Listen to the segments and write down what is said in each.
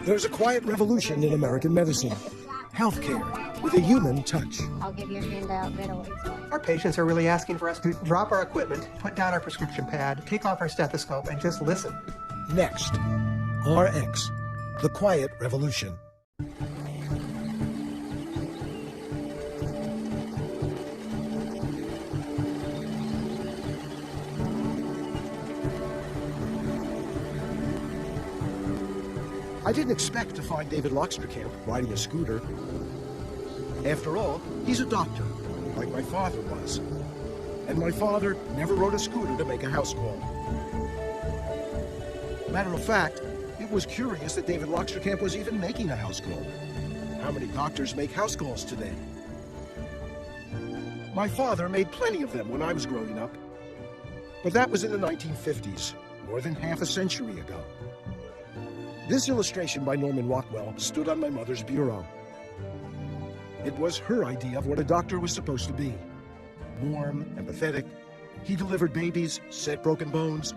There's a quiet revolution in American medicine. Healthcare with a human touch. I'll give you a handout that'll explain. Our patients are really asking for us to drop our equipment, put down our prescription pad, take off our stethoscope, and just listen. Next, RX, the quiet revolution. I didn't expect to find David Loxterkamp riding a scooter. After all, he's a doctor, like my father was. And my father never rode a scooter to make a house call. Matter of fact, it was curious that David Loxterkamp was even making a house call. How many doctors make house calls today? My father made plenty of them when I was growing up. But that was in the 1950s, more than half a century ago. This illustration by Norman Rockwell stood on my mother's bureau. It was her idea of what a doctor was supposed to be. Warm, empathetic, he delivered babies, set broken bones,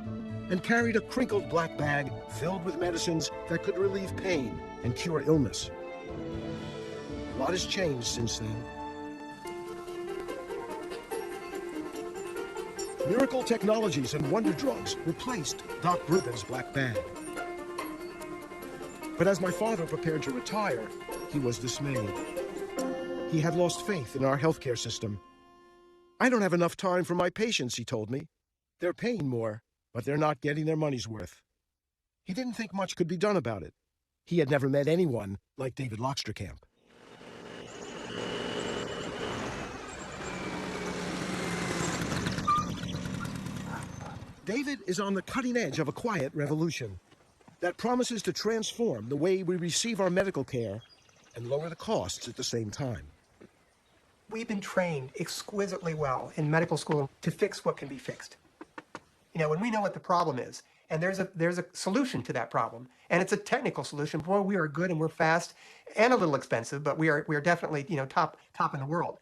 and carried a crinkled black bag filled with medicines that could relieve pain and cure illness. A lot has changed since then. Miracle technologies and wonder drugs replaced Doc Rubin's black bag. But as my father prepared to retire, he was dismayed. He had lost faith in our healthcare system. I don't have enough time for my patients, he told me. They're paying more, but they're not getting their money's worth. He didn't think much could be done about it. He had never met anyone like David Loxterkamp. David is on the cutting edge of a quiet revolution that promises to transform the way we receive our medical care and lower the costs at the same time. We've been trained exquisitely well in medical school to fix what can be fixed. You know, when we know what the problem is, and there's a solution to that problem, and it's a technical solution, boy, we are good and we're fast and a little expensive, but we are definitely, top in the world.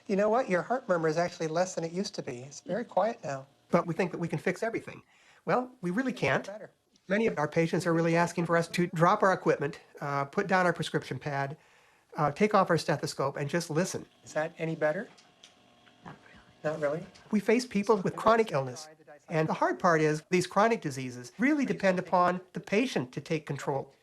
You know what? Your heart murmur is actually less than it used to be. It's very quiet now. But we think that we can fix everything. Well, we really can't. Many of our patients are really asking for us to drop our equipment, put down our prescription pad, take off our stethoscope, and just listen. Is that any better? Not really. We face people with chronic illness. And the hard part is these chronic diseases really depend upon the patient to take control.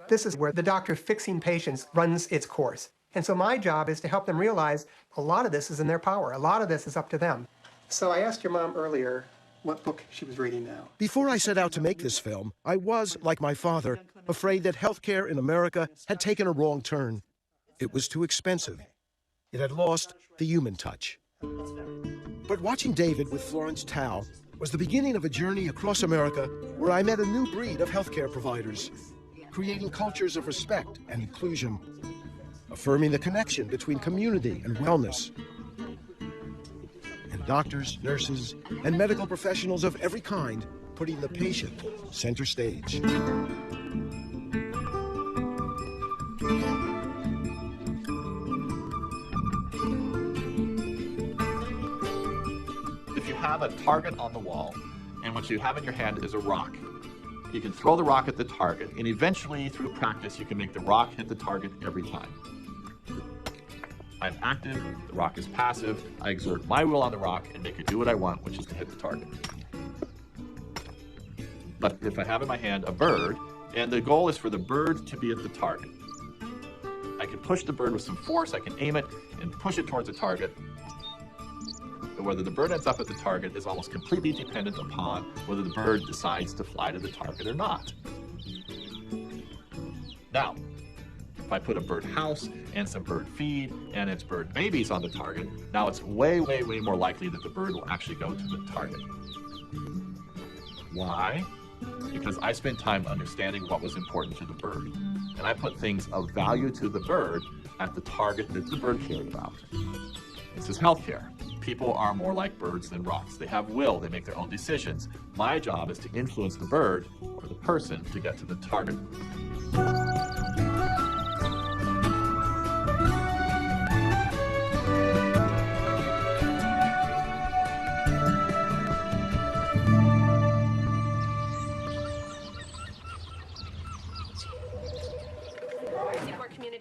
This is where the doctor fixing patients runs its course. And so my job is to help them realize a lot of this is in their power. A lot of this is up to them. So I asked your mom earlier what book she was reading now. Before I set out to make this film, I was, like my father, afraid that healthcare in America had taken a wrong turn. It was too expensive. It had lost the human touch. But watching David with Florence Tao was the beginning of a journey across America where I met a new breed of healthcare providers, creating cultures of respect and inclusion, affirming the connection between community and wellness. And doctors, nurses, and medical professionals of every kind putting the patient center stage. If you have a target on the wall, and what you have in your hand is a rock, you can throw the rock at the target, and eventually, through practice, you can make the rock hit the target every time. I'm active, the rock is passive, I exert my will on the rock and make it do what I want, which is to hit the target. But if I have in my hand a bird, and the goal is for the bird to be at the target, I can push the bird with some force, I can aim it and push it towards the target. But whether the bird ends up at the target is almost completely dependent upon whether the bird decides to fly to the target or not. Now, if I put a bird house and some bird feed and its bird babies on the target, now it's way, way, way more likely that the bird will actually go to the target. Why? Because I spent time understanding what was important to the bird. And I put things of value to the bird at the target that the bird cared about. This is healthcare. People are more like birds than rocks. They have will, they make their own decisions. My job is to influence the bird or the person to get to the target.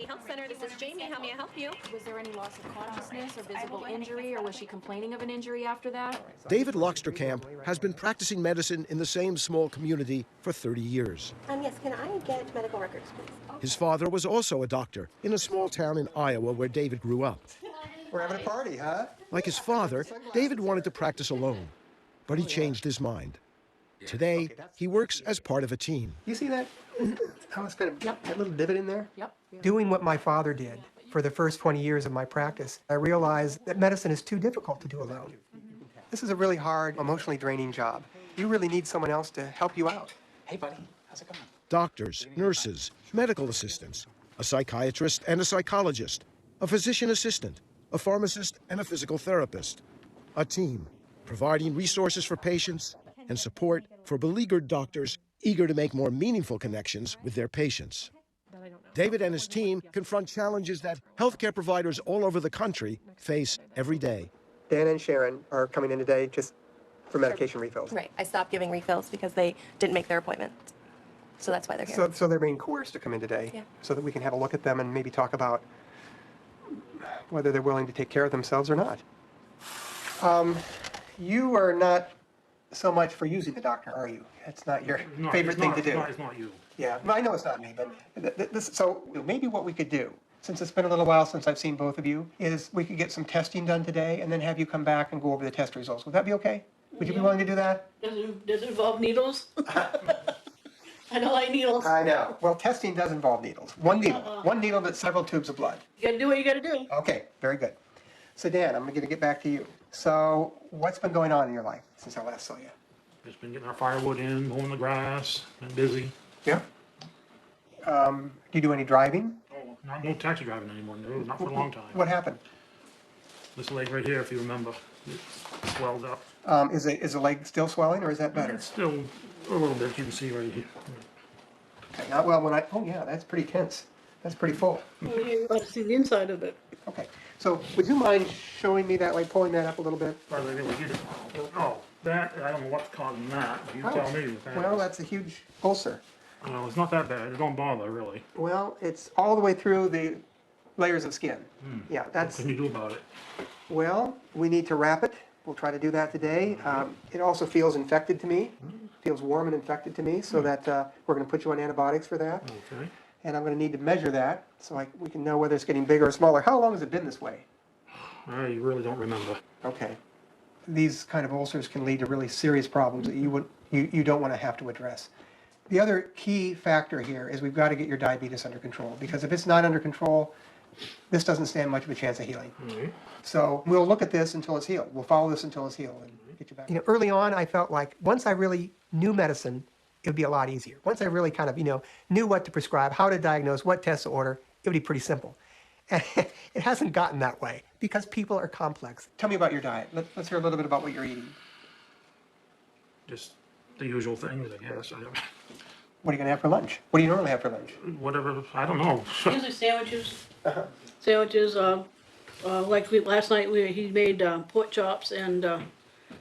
Community Health Center. This is Jamie. How may I help you? Was there any loss of consciousness or visible injury, or was she complaining of an injury after that? David Loxterkamp has been practicing medicine in the same small community for 30 years. Yes, can I get medical records, please? His father was also a doctor in a small town in Iowa where David grew up. We're having a party, huh? Like his father, David wanted to practice alone, but he changed his mind. Today, he works as part of a team. You see that? How it's got that little divot in there? Yep. Doing what my father did for the first 20 years of my practice, I realized that medicine is too difficult to do alone. This is a really hard, emotionally draining job. You really need someone else to help you out. Hey, buddy, how's it going? Doctors, nurses, medical assistants, a psychiatrist and a psychologist, a physician assistant, a pharmacist and a physical therapist. A team, providing resources for patients and support for beleaguered doctors eager to make more meaningful connections with their patients. David and his team confront challenges that healthcare providers all over the country face every day. Dan and Sharon are coming in today just for medication refills. Right. I stopped giving refills because they didn't make their appointment. So that's why they're here. So they're being coerced to come in today, Yeah. so that we can have a look at them and maybe talk about whether they're willing to take care of themselves or not. You are not so much for using the doctor, are you? It's not your favorite thing to do. It's not you. Yeah, I know it's not me, but so maybe what we could do, since it's been a little while since I've seen both of you, is we could get some testing done today and then have you come back and go over the test results. Would that be okay? Would you be willing to do that? Does it involve needles? I don't like needles. I know. Well, testing does involve needles. One needle, but several tubes of blood. You gotta do what you gotta do. Okay, very good. So Dan, I'm going to get back to you. So what's been going on in your life since I last saw you? Just been getting our firewood in, mowing the grass, been busy. Yeah. Do you do any driving? Oh, no taxi driving anymore, no, not for a long time. What happened? This leg right here, if you remember, it swelled up. Is the leg still swelling, or is that better? It's still a little bit, you can see right here. Okay, oh yeah, that's pretty tense. That's pretty full. Oh, yeah, you gotta see the inside of it. Okay, so would you mind showing me that, like pulling that up a little bit? Oh, that, I don't know what's causing that, you tell me. If that Well, is. that's a huge ulcer. Well, it's not that bad, it don't bother, really. Well, it's all the way through the layers of skin. Yeah, What that's, can you do about it? well, we need to wrap it. We'll try to do that today. It also feels infected to me, feels warm and infected to me, so that we're going to put you on antibiotics for that. Okay. And I'm going to need to measure that so we can know whether it's getting bigger or smaller. How long has it been this way? I really don't remember. Okay. These kind of ulcers can lead to really serious problems that you don't want to have to address. The other key factor here is we've got to get your diabetes under control, because if it's not under control, this doesn't stand much of a chance of healing. So we'll look at this until it's healed. We'll follow this until it's healed and get you back. You know, early on, I felt like once I really knew medicine, it would be a lot easier. Once I really kind of, knew what to prescribe, how to diagnose, what tests to order, it would be pretty simple. And it hasn't gotten that way because people are complex. Tell me about your diet. Let's hear a little bit about what you're eating. Just the usual things, I guess. What are you going to have for lunch? What do you normally have for lunch? Whatever, I don't know. Usually sandwiches. Sandwiches, last night he made pork chops and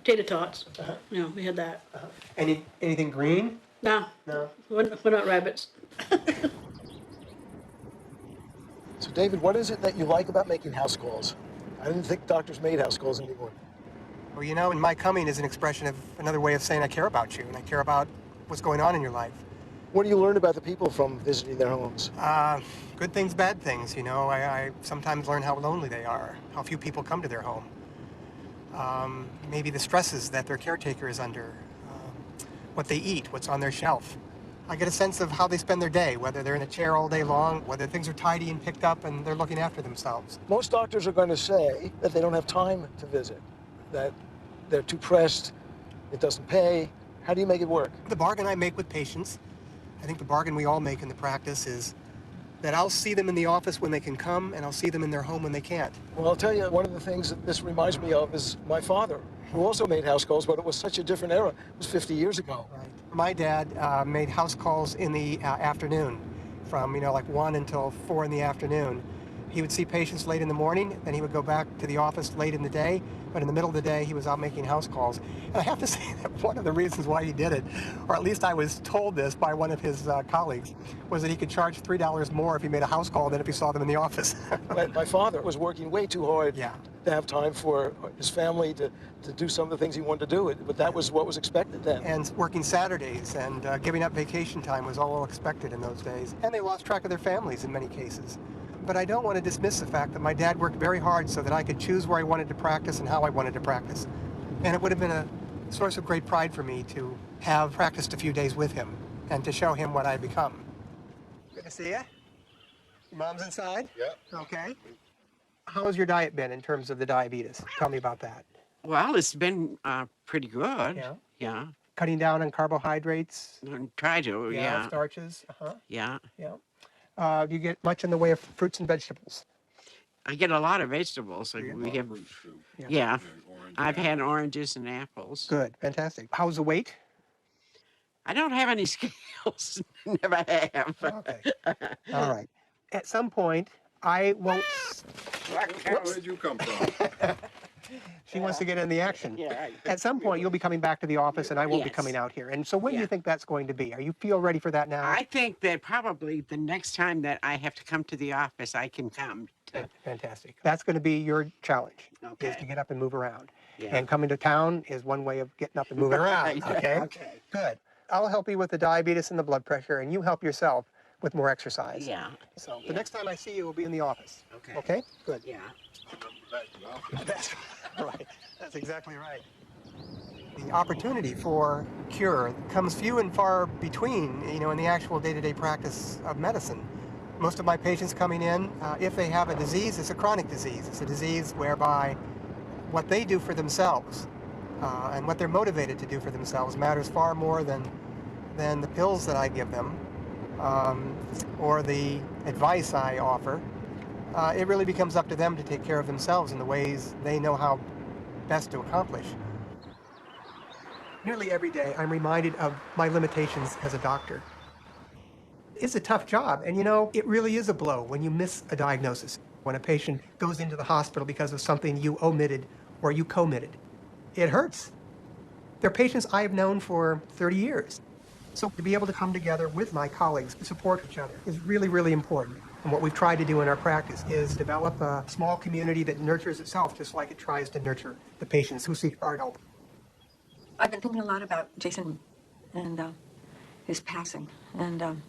tater tots. We had that. Anything green? No, No. we're not rabbits. So David, what is it that you like about making house calls? I didn't think doctors made house calls anymore. Well, and my coming is an expression of another way of saying I care about you and I care about what's going on in your life. What do you learn about the people from visiting their homes? Good things, bad things, I sometimes learn how lonely they are, how few people come to their home. Maybe the stresses that their caretaker is under, what they eat, what's on their shelf. I get a sense of how they spend their day, whether they're in a chair all day long, whether things are tidy and picked up and they're looking after themselves. Most doctors are going to say that they don't have time to visit, that they're too pressed, it doesn't pay. How do you make it work? The bargain I make with patients, I think the bargain we all make in the practice, is that I'll see them in the office when they can come, and I'll see them in their home when they can't. Well, I'll tell you, one of the things that this reminds me of is my father, who also made house calls, but it was such a different era. It was 50 years ago. Right. My dad made house calls in the afternoon, from, 1 until 4 in the afternoon. He would see patients late in the morning, then he would go back to the office late in the day, but in the middle of the day, he was out making house calls. And I have to say that one of the reasons why he did it, or at least I was told this by one of his colleagues, was that he could charge $3 more if he made a house call than if he saw them in the office. My father was working way too hard Yeah. to have time for his family to do some of the things he wanted to do. But that was what was expected then. And working Saturdays and giving up vacation time was all expected in those days. And they lost track of their families in many cases. But I don't want to dismiss the fact that my dad worked very hard so that I could choose where I wanted to practice and how I wanted to practice. And it would have been a source of great pride for me to have practiced a few days with him and to show him what I'd become. Good to see you. Your mom's inside? Yeah. Okay. How has your diet been in terms of the diabetes? Tell me about that. Well, it's been pretty good. Yeah. Yeah. Cutting down on carbohydrates? Try to, yeah. Starches? Uh-huh. Yeah. Yeah. Do you get much in the way of fruits and vegetables? I get a lot of vegetables. Like we have, yeah. I've had oranges and apples. Good. Fantastic. How's the weight? I don't have any scales. Never have. Okay. All right. At some point, I won't... Where did you come from? She wants to get in the action. Yeah, right. At some point, you'll be coming back to the office, and I won't be Yes. coming out here. And so when do you Yeah. think that's going to be? Are you feel ready for that now? I think that probably the next time that I have to come to the office, I can come. Fantastic. That's going to be your challenge, is Okay. to get up and move around. Yeah. And coming to town is one way of getting up and moving around. Okay? Okay. Good. I'll help you with the diabetes and the blood pressure, and you help yourself with more exercise. Yeah. So the next time I see you will be in the office. Okay. Okay? Good. Yeah. That's right. That's exactly right. The opportunity for cure comes few and far between, in the actual day-to-day practice of medicine. Most of my patients coming in, if they have a disease, it's a chronic disease. It's a disease whereby what they do for themselves and what they're motivated to do for themselves matters far more than the pills that I give them or the advice I offer. It really becomes up to them to take care of themselves in the ways they know how best to accomplish. Nearly every day, I'm reminded of my limitations as a doctor. It's a tough job, and it really is a blow when you miss a diagnosis, when a patient goes into the hospital because of something you omitted or you committed. It hurts. They're patients I've known for 30 years. So to be able to come together with my colleagues to support each other is really, really important. And what we've tried to do in our practice is develop a small community that nurtures itself just like it tries to nurture the patients who seek our help. I've been thinking a lot about Jason and his passing, and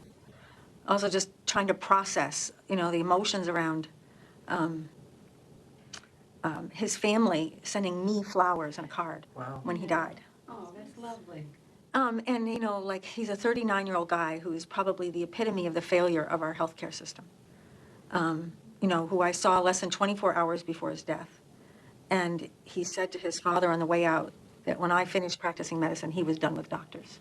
also just trying to process, the emotions around his family sending me flowers and a card when he died. Oh, that's lovely. And, he's a 39-year-old guy who's probably the epitome of the failure of our healthcare system, who I saw less than 24 hours before his death. And he said to his father on the way out that when I finished practicing medicine, he was done with doctors.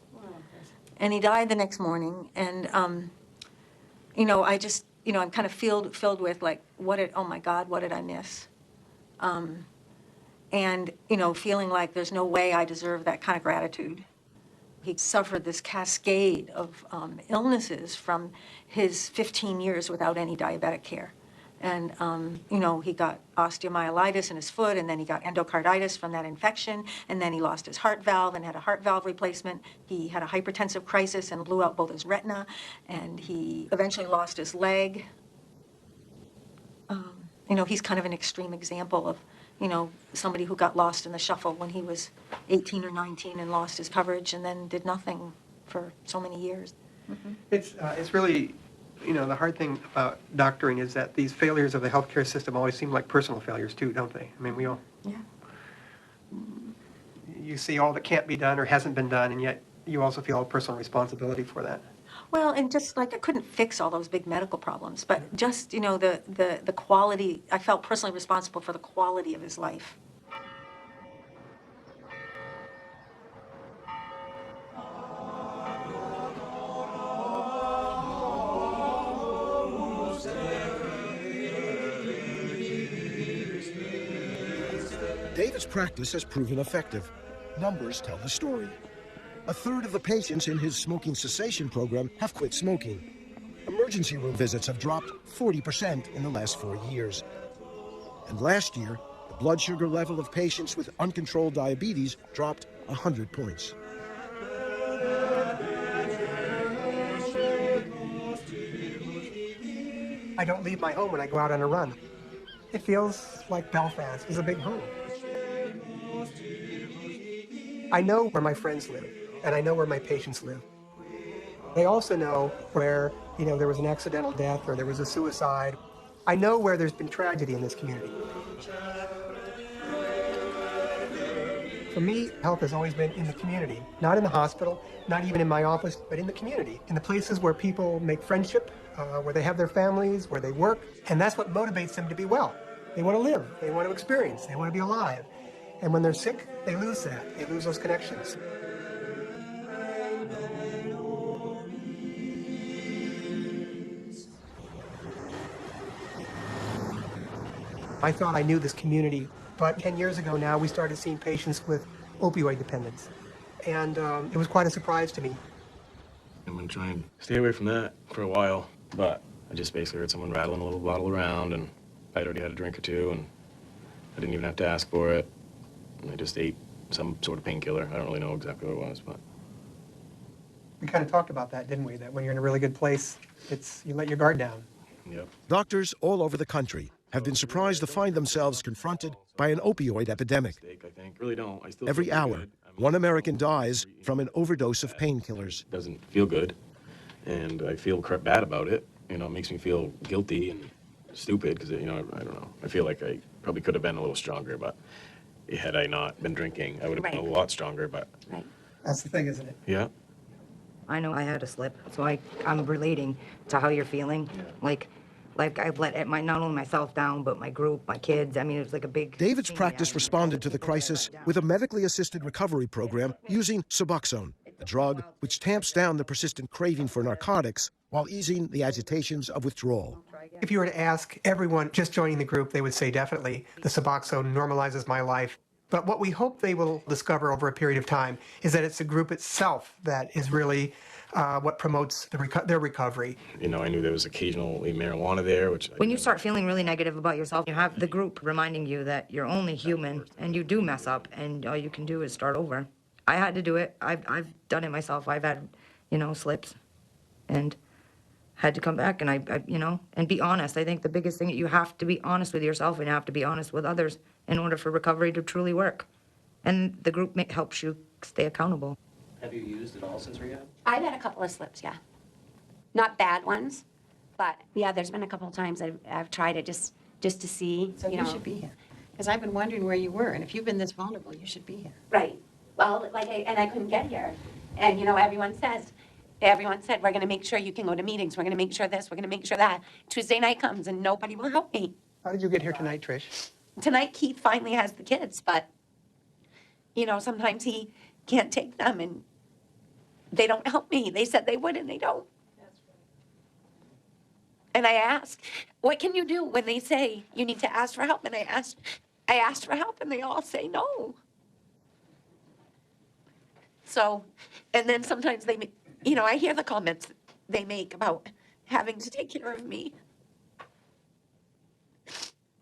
And he died the next morning. And, I just, I'm kind of filled with oh my God, what did I miss? And, feeling like there's no way I deserve that kind of gratitude. He suffered this cascade of illnesses from his 15 years without any diabetic care. And, he got osteomyelitis in his foot, and then he got endocarditis from that infection, and then he lost his heart valve and had a heart valve replacement. He had a hypertensive crisis and blew out both his retina, and he eventually lost his leg. He's kind of an extreme example of, somebody who got lost in the shuffle when he was 18 or 19 and lost his coverage and then did nothing for so many years. Mm-hmm. It's really, the hard thing about doctoring is that these failures of the healthcare system always seem like personal failures too, don't they? I mean, we all... Yeah. You see all that can't be done or hasn't been done, and yet you also feel personal responsibility for that. Well, and just I couldn't fix all those big medical problems, but just, the quality, I felt personally responsible for the quality of his life. David's practice has proven effective. Numbers tell the story. A third of the patients in his smoking cessation program have quit smoking. emergency room visits have dropped 40% in the last 4 years. And last year, the blood sugar level of patients with uncontrolled diabetes dropped 100 points. I don't leave my home when I go out on a run. It feels like Belfast is a big home. I know where my friends live, and I know where my patients live. They also know where, there was an accidental death or there was a suicide. I know where there's been tragedy in this community. For me, health has always been in the community, not in the hospital, not even in my office, but in the community, in the places where people make friendship, where they have their families, where they work, and that's what motivates them to be well. They want to live, they want to experience, they want to be alive. And when they're sick, they lose that. They lose those connections. I thought I knew this community, but 10 years ago now, we started seeing patients with opioid dependence. And it was quite a surprise to me. I'm gonna try and stay away from that for a while, but I just basically heard someone rattling a little bottle around, and I'd already had a drink or two, and I didn't even have to ask for it. And I just ate some sort of painkiller. I don't really know exactly what it was, but... We kind of talked about that, didn't we? That when you're in a really good place, you let your guard down. Yep. Doctors all over the country have been surprised to find themselves confronted by an opioid epidemic. I think. Really don't. I still Every feel hour, good. one American dies from an overdose of painkillers. It doesn't feel good, and I feel bad about it. It makes me feel guilty and stupid because, I don't know. I feel like I probably could have been a little stronger, but had I not been drinking, I would have been a lot stronger, but... Right. That's the thing, isn't it? Yeah. I know I had a slip, so I'm relating to how you're feeling. Like I've let not only myself down, but my group, my kids. I mean, it was like a big... David's practice responded to the crisis with a medically assisted recovery program using Suboxone, a drug which tamps down the persistent craving for narcotics while easing the agitations of withdrawal. If you were to ask everyone just joining the group, they would say definitely the Suboxone normalizes my life. But what we hope they will discover over a period of time is that it's the group itself that is really what promotes their recovery. I knew there was occasionally marijuana there, which... When you start feeling really negative about yourself, you have the group reminding you that you're only human and you do mess up and all you can do is start over. I had to do it. I've done it myself. I've had, slips and had to come back and and be honest. I think the biggest thing, you have to be honest with yourself and you have to be honest with others in order for recovery to truly work. And the group helps you stay accountable. Have you used it all since rehab? I've had a couple of slips, yeah. Not bad ones, but yeah, there's been a couple of times I've tried it just to see. So you should be here. Because I've been wondering where you were, and if you've been this vulnerable, you should be here. Right. Well, I couldn't get here. And, everyone said, we're going to make sure you can go to meetings. We're going to make sure this. We're going to make sure that. Tuesday night comes and nobody will help me. How did you get here tonight, Trish? Tonight, Keith finally has the kids, but, sometimes he can't take them and they don't help me. They said they would and they don't. And I ask, what can you do when they say you need to ask for help? And I asked for help and they all say no. So, and then sometimes I hear the comments they make about having to take care of me.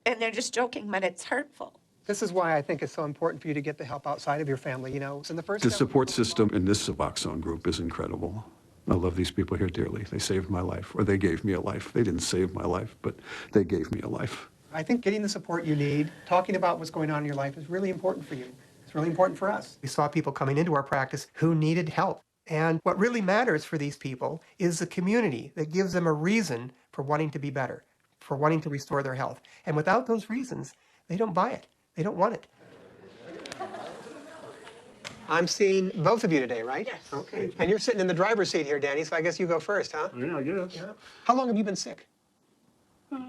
And they're just joking, but it's hurtful. This is why I think it's so important for you to get the help outside of your family, So the first The support system in this Suboxone group is incredible. I love these people here dearly. They saved my life, or they gave me a life. They didn't save my life, but they gave me a life. I think getting the support you need, talking about what's going on in your life is really important for you. It's really important for us. We saw people coming into our practice who needed help. And what really matters for these people is the community that gives them a reason for wanting to be better, for wanting to restore their health. And without those reasons, they don't buy it. They don't want it. I'm seeing both of you today, right? Yes. Okay. And you're sitting in the driver's seat here, Danny, so I guess you go first, huh? Yeah, I guess. Yeah. How long have you been sick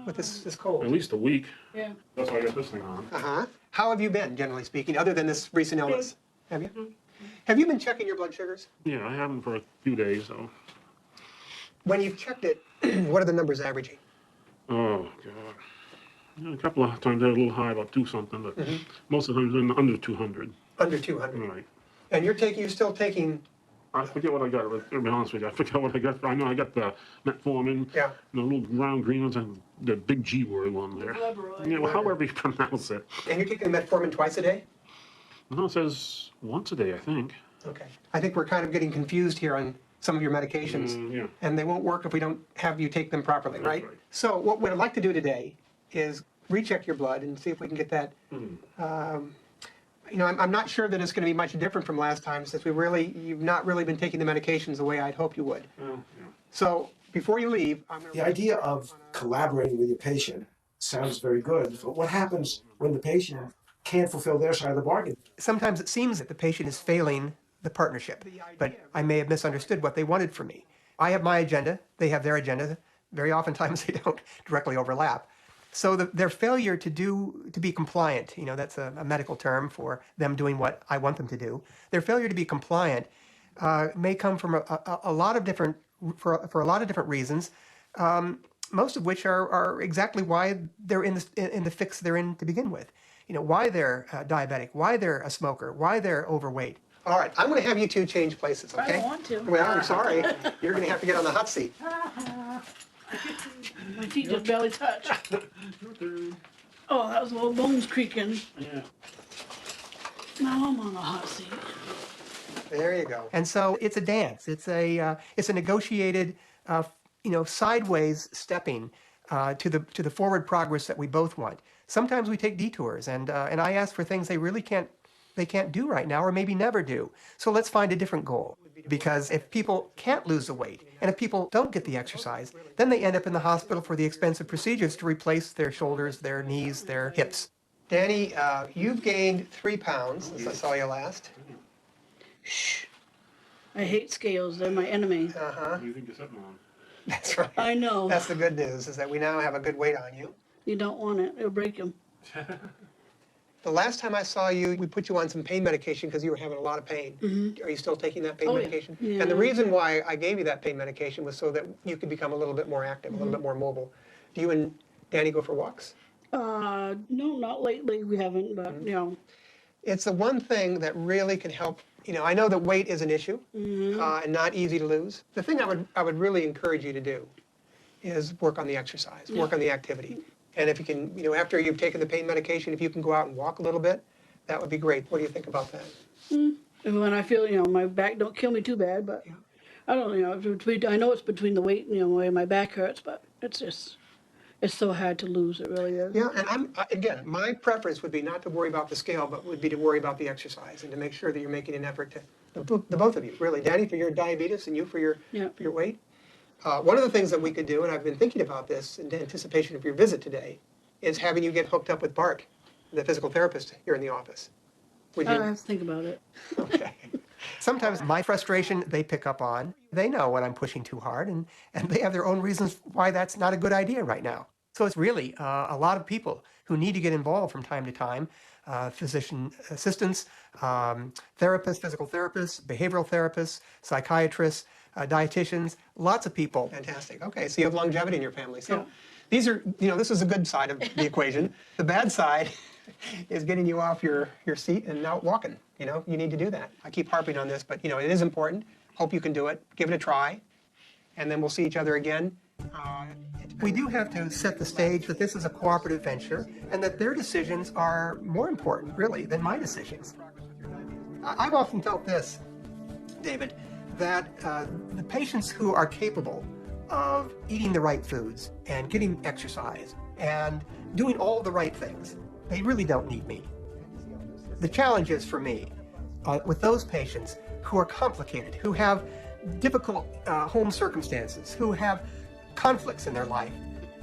with this cold? At least a week. Yeah. That's why I got this thing on. Uh-huh. How have you been, generally speaking, other than this recent illness? Have you? Mm-hmm. Have you been checking your blood sugars? Yeah, I haven't for a few days, so. When you've checked it, what are the numbers averaging? Oh, God. Yeah, a couple of times they're a little high, about 2-something, but most of the times they're under 200. Under 200. Right. And you're still taking I forget what I got. To be honest with you, I forget what I got. I know I got the metformin. Yeah. The little round green ones and the big G word one there. Yeah, well, however you pronounce it. And you're taking the metformin twice a day? No, it says once a day, I think. Okay. I think we're kind of getting confused here on some of your medications. Yeah. And they won't work if we don't have you take them properly, That's right? right. So what I'd like to do today is recheck your blood and see if we can get that. You know, I'm not sure that it's going to be much different from last time since you've not really been taking the medications the way I'd hoped you would. So before you leave, I'm going to... The idea of collaborating with your patient sounds very good, but what happens when the patient can't fulfill their side of the bargain? Sometimes it seems that the patient is failing the partnership, but I may have misunderstood what they wanted from me. I have my agenda, they have their agenda. Very oftentimes they don't directly overlap. So their failure to be compliant, you know, that's a medical term for them doing what I want them to do. Their failure to be compliant may come from a lot of different, for a lot of different reasons, most of which are exactly why they're in the fix they're in to begin with. You know, why they're diabetic, why they're a smoker, why they're overweight. All right, I'm going to have you two change places, okay? I don't want to. Well, I'm sorry. You're going to have to get on the hot seat. My feet just barely touch. Oh, that was a little bones creaking. Yeah. Now I'm on the hot seat. There you go. And so it's a dance. It's a negotiated, sideways stepping to the forward progress that we both want. Sometimes we take detours, and I ask for things they can't do right now, or maybe never do. So let's find a different goal. Because if people can't lose the weight, and if people don't get the exercise, then they end up in the hospital for the expensive procedures to replace their shoulders, their knees, their hips. Danny, you've gained 3 pounds since I saw you last. Shh. I hate scales. They're my enemy. Uh-huh. You think you're sitting on? That's right. I know. That's the good news, is that we now have a good weight on you. You don't want it. It'll break them. The last time I saw you, we put you on some pain medication because you were having a lot of pain. Are you still taking that pain Oh, yeah. medication? Yeah. And the reason why I gave you that pain medication was so that you could become a little bit more active, a little bit more mobile. Do you and Danny go for walks? No, not lately. We haven't, but, you know. It's the one thing that really can help. You know, I know that weight is an issue and not easy to lose. The thing I would really encourage you to do is work on the exercise, work on the activity. And if you can, you know, after you've taken the pain medication, if you can go out and walk a little bit, that would be great. What do you think about that? And when I feel, you know, my back don't kill me too bad, but I don't, you know, I know it's between the weight, you know, where my back hurts, but it's just, it's so hard to lose. It really is. Yeah, and again, my preference would be not to worry about the scale, but would be to worry about the exercise and to make sure that you're making an effort to, the both of you, really. Danny, for your diabetes and you for your weight. One of the things that we could do, and I've been thinking about this in anticipation of your visit today, is having you get hooked up with Bart, the physical therapist here in the office. Would you? I have to think about it. Okay. Sometimes my frustration they pick up on. They know when I'm pushing too hard, and they have their own reasons why that's not a good idea right now. So it's really a lot of people who need to get involved from time to time. Physician assistants, therapists, physical therapists, behavioral therapists, psychiatrists, dietitians, lots of people. Fantastic. Okay, so you have longevity in your family. So these are, you know, this is a good side of the equation. The bad side is getting you off your seat and out walking. You know, you need to do that. I keep harping on this, but, you know, it is important. Hope you can do it. Give it a try. And then we'll see each other again. We do have to set the stage that this is a cooperative venture and that their decisions are more important, really, than my decisions. I've often felt this, David, that the patients who are capable of eating the right foods and getting exercise and doing all the right things, they really don't need me. The challenge is for me with those patients who are complicated, who have difficult home circumstances, who have conflicts in their life.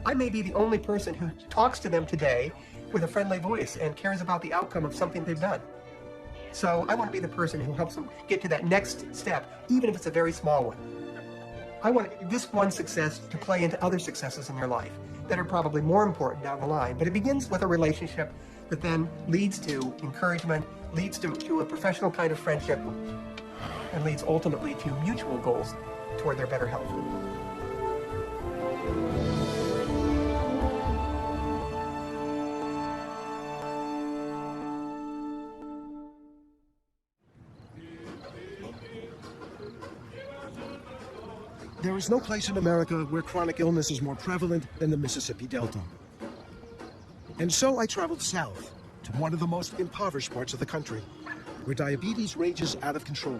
I may be the only person who talks to them today with a friendly voice and cares about the outcome of something they've done. So I want to be the person who helps them get to that next step, even if it's a very small one. I want this one success to play into other successes in their life that are probably more important down the line. But it begins with a relationship that then leads to encouragement, leads to a professional kind of friendship, and leads ultimately to mutual goals toward their better health. There is no place in America where chronic illness is more prevalent than the Mississippi Delta. And so I traveled south to one of the most impoverished parts of the country, where diabetes rages out of control.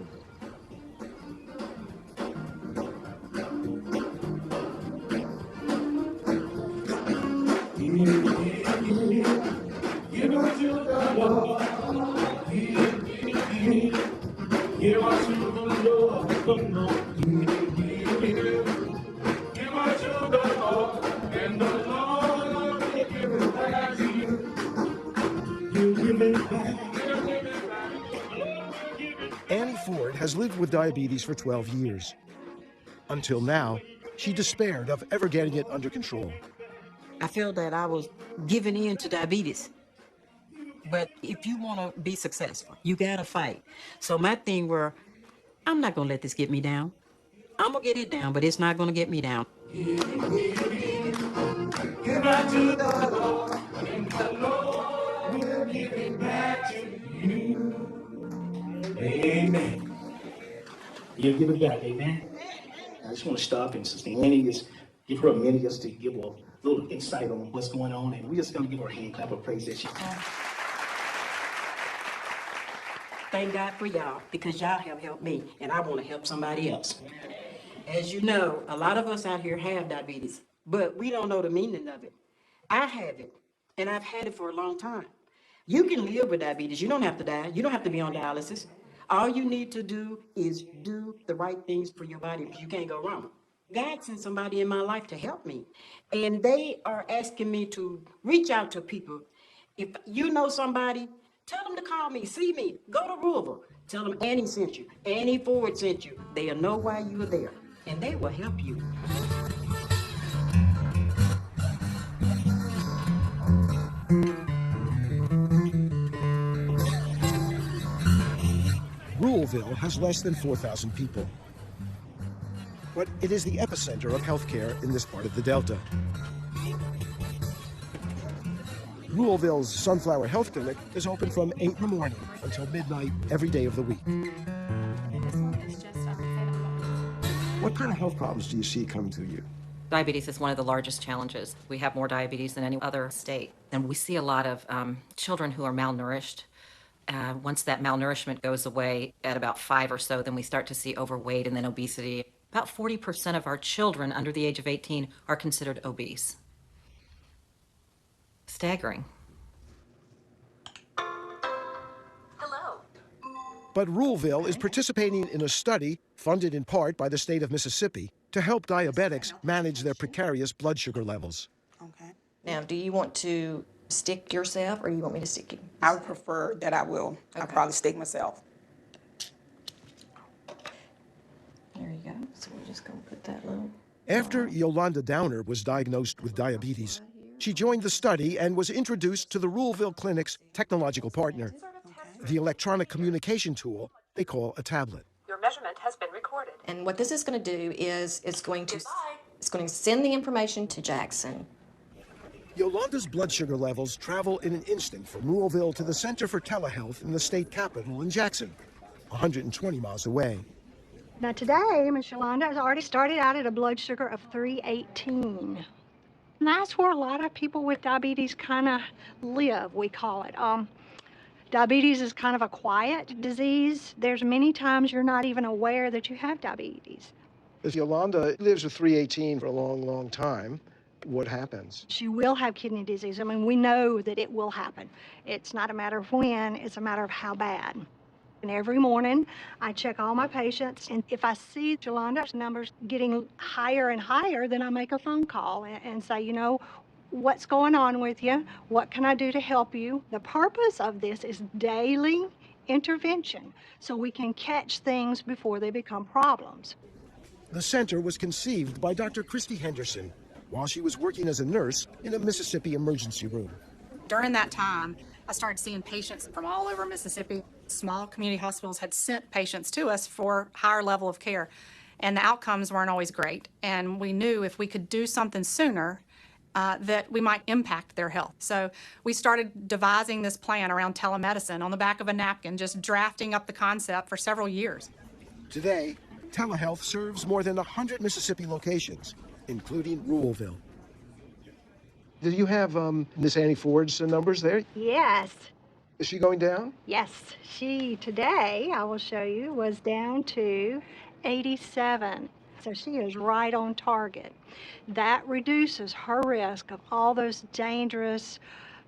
Annie Ford has lived with diabetes for 12 years. Until now, she despaired of ever getting it under control. I feel that I was giving in to diabetes. But if you want to be successful, you got to fight. So my thing were, I'm not going to let this get me down. I'm going to get it down, but it's not going to get me down. Amen. You give it back, amen. I just want to stop and Sister Annie, just give her a minute just to give a little insight on what's going on, and we're just going to give her a hand clap of praise that she can. Thank God for y'all, because y'all have helped me, and I want to help somebody else. As you know, a lot of us out here have diabetes, but we don't know the meaning of it. I have it, and I've had it for a long time. You can live with diabetes. You don't have to die. You don't have to be on dialysis. All you need to do is do the right things for your body, because you can't go wrong. God sent somebody in my life to help me, and they are asking me to reach out to people. If you know somebody, tell them to call me, see me, go to Louisville. Tell them Annie sent you, Annie Ford sent you. They'll know why you were there, and they will help you. Ruleville has less than 4,000 people. But it is the epicenter of healthcare in this part of the Delta. Ruleville's Sunflower Health Clinic is open from 8 in the morning until midnight every day of the week. What kind of health problems do you see come to you? Diabetes is one of the largest challenges. We have more diabetes than any other state. And we see a lot of children who are malnourished. Once that malnourishment goes away at about 5 or so, then we start to see overweight and then obesity. About 40% of our children under the age of 18 are considered obese. Staggering. But Ruleville is participating in a study funded in part by the state of Mississippi to help diabetics manage their precarious blood sugar levels. Now, do you want to stick yourself, or you want me to stick you? I would prefer that I will. I'll probably stick myself. There you go. So we're just going to put that little... After Yolanda Downer was diagnosed with diabetes, she joined the study and was introduced to the Ruleville Clinic's technological partner, the electronic communication tool they call a tablet. Your measurement has been recorded. And what this is going to do is it's going to send the information to Jackson. Yolanda's blood sugar levels travel in an instant from Ruleville to the Center for Telehealth in the state capital in Jackson, 120 miles away. Now today, Miss Yolanda has already started out at a blood sugar of 318. And that's where a lot of people with diabetes kind of live, we call it. Diabetes is kind of a quiet disease. There's many times you're not even aware that you have diabetes. If Yolanda lives with 318 for a long, long time, what happens? She will have kidney disease. I mean, we know that it will happen. It's not a matter of when, it's a matter of how bad. And every morning, I check all my patients, and if I see Yolanda's numbers getting higher and higher, then I make a phone call and say, you know, what's going on with you? What can I do to help you? The purpose of this is daily intervention, so we can catch things before they become problems. The center was conceived by Dr. Christy Henderson while she was working as a nurse in a Mississippi emergency room. During that time, I started seeing patients from all over Mississippi. Small community hospitals had sent patients to us for higher level of care, and the outcomes weren't always great. And we knew if we could do something sooner, that we might impact their health. So we started devising this plan around telemedicine on the back of a napkin, just drafting up the concept for several years. Today, Telehealth serves more than 100 Mississippi locations, including Ruleville. Do you have Miss Annie Ford's numbers there? Yes, Is she going down? yes. She today, I will show you, was down to 87. So she is right on target. That reduces her risk of all those dangerous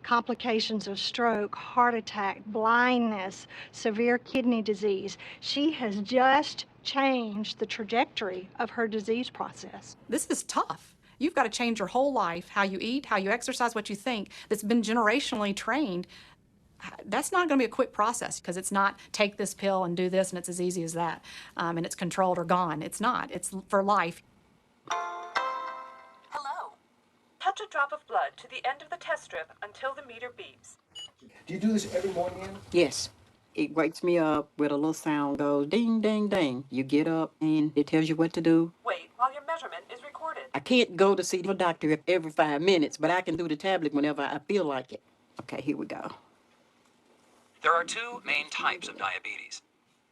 complications of stroke, heart attack, blindness, severe kidney disease. She has just changed the trajectory of her disease process. This is tough. You've got to change your whole life, how you eat, how you exercise, what you think, that's been generationally trained. That's not going to be a quick process because it's not take this pill and do this and it's as easy as that and it's controlled or gone. It's not. It's for life. Hello. Touch a drop of blood to the end of the test strip until the meter beeps. Do you do this every morning, Ann? Yes. It wakes me up with a little sound goes ding, ding, ding. You get up and it tells you what to do. Wait while your measurement is recorded. I can't go to see the doctor every 5 minutes, but I can do the tablet whenever I feel like it. Okay, here we go. There are two main types of diabetes.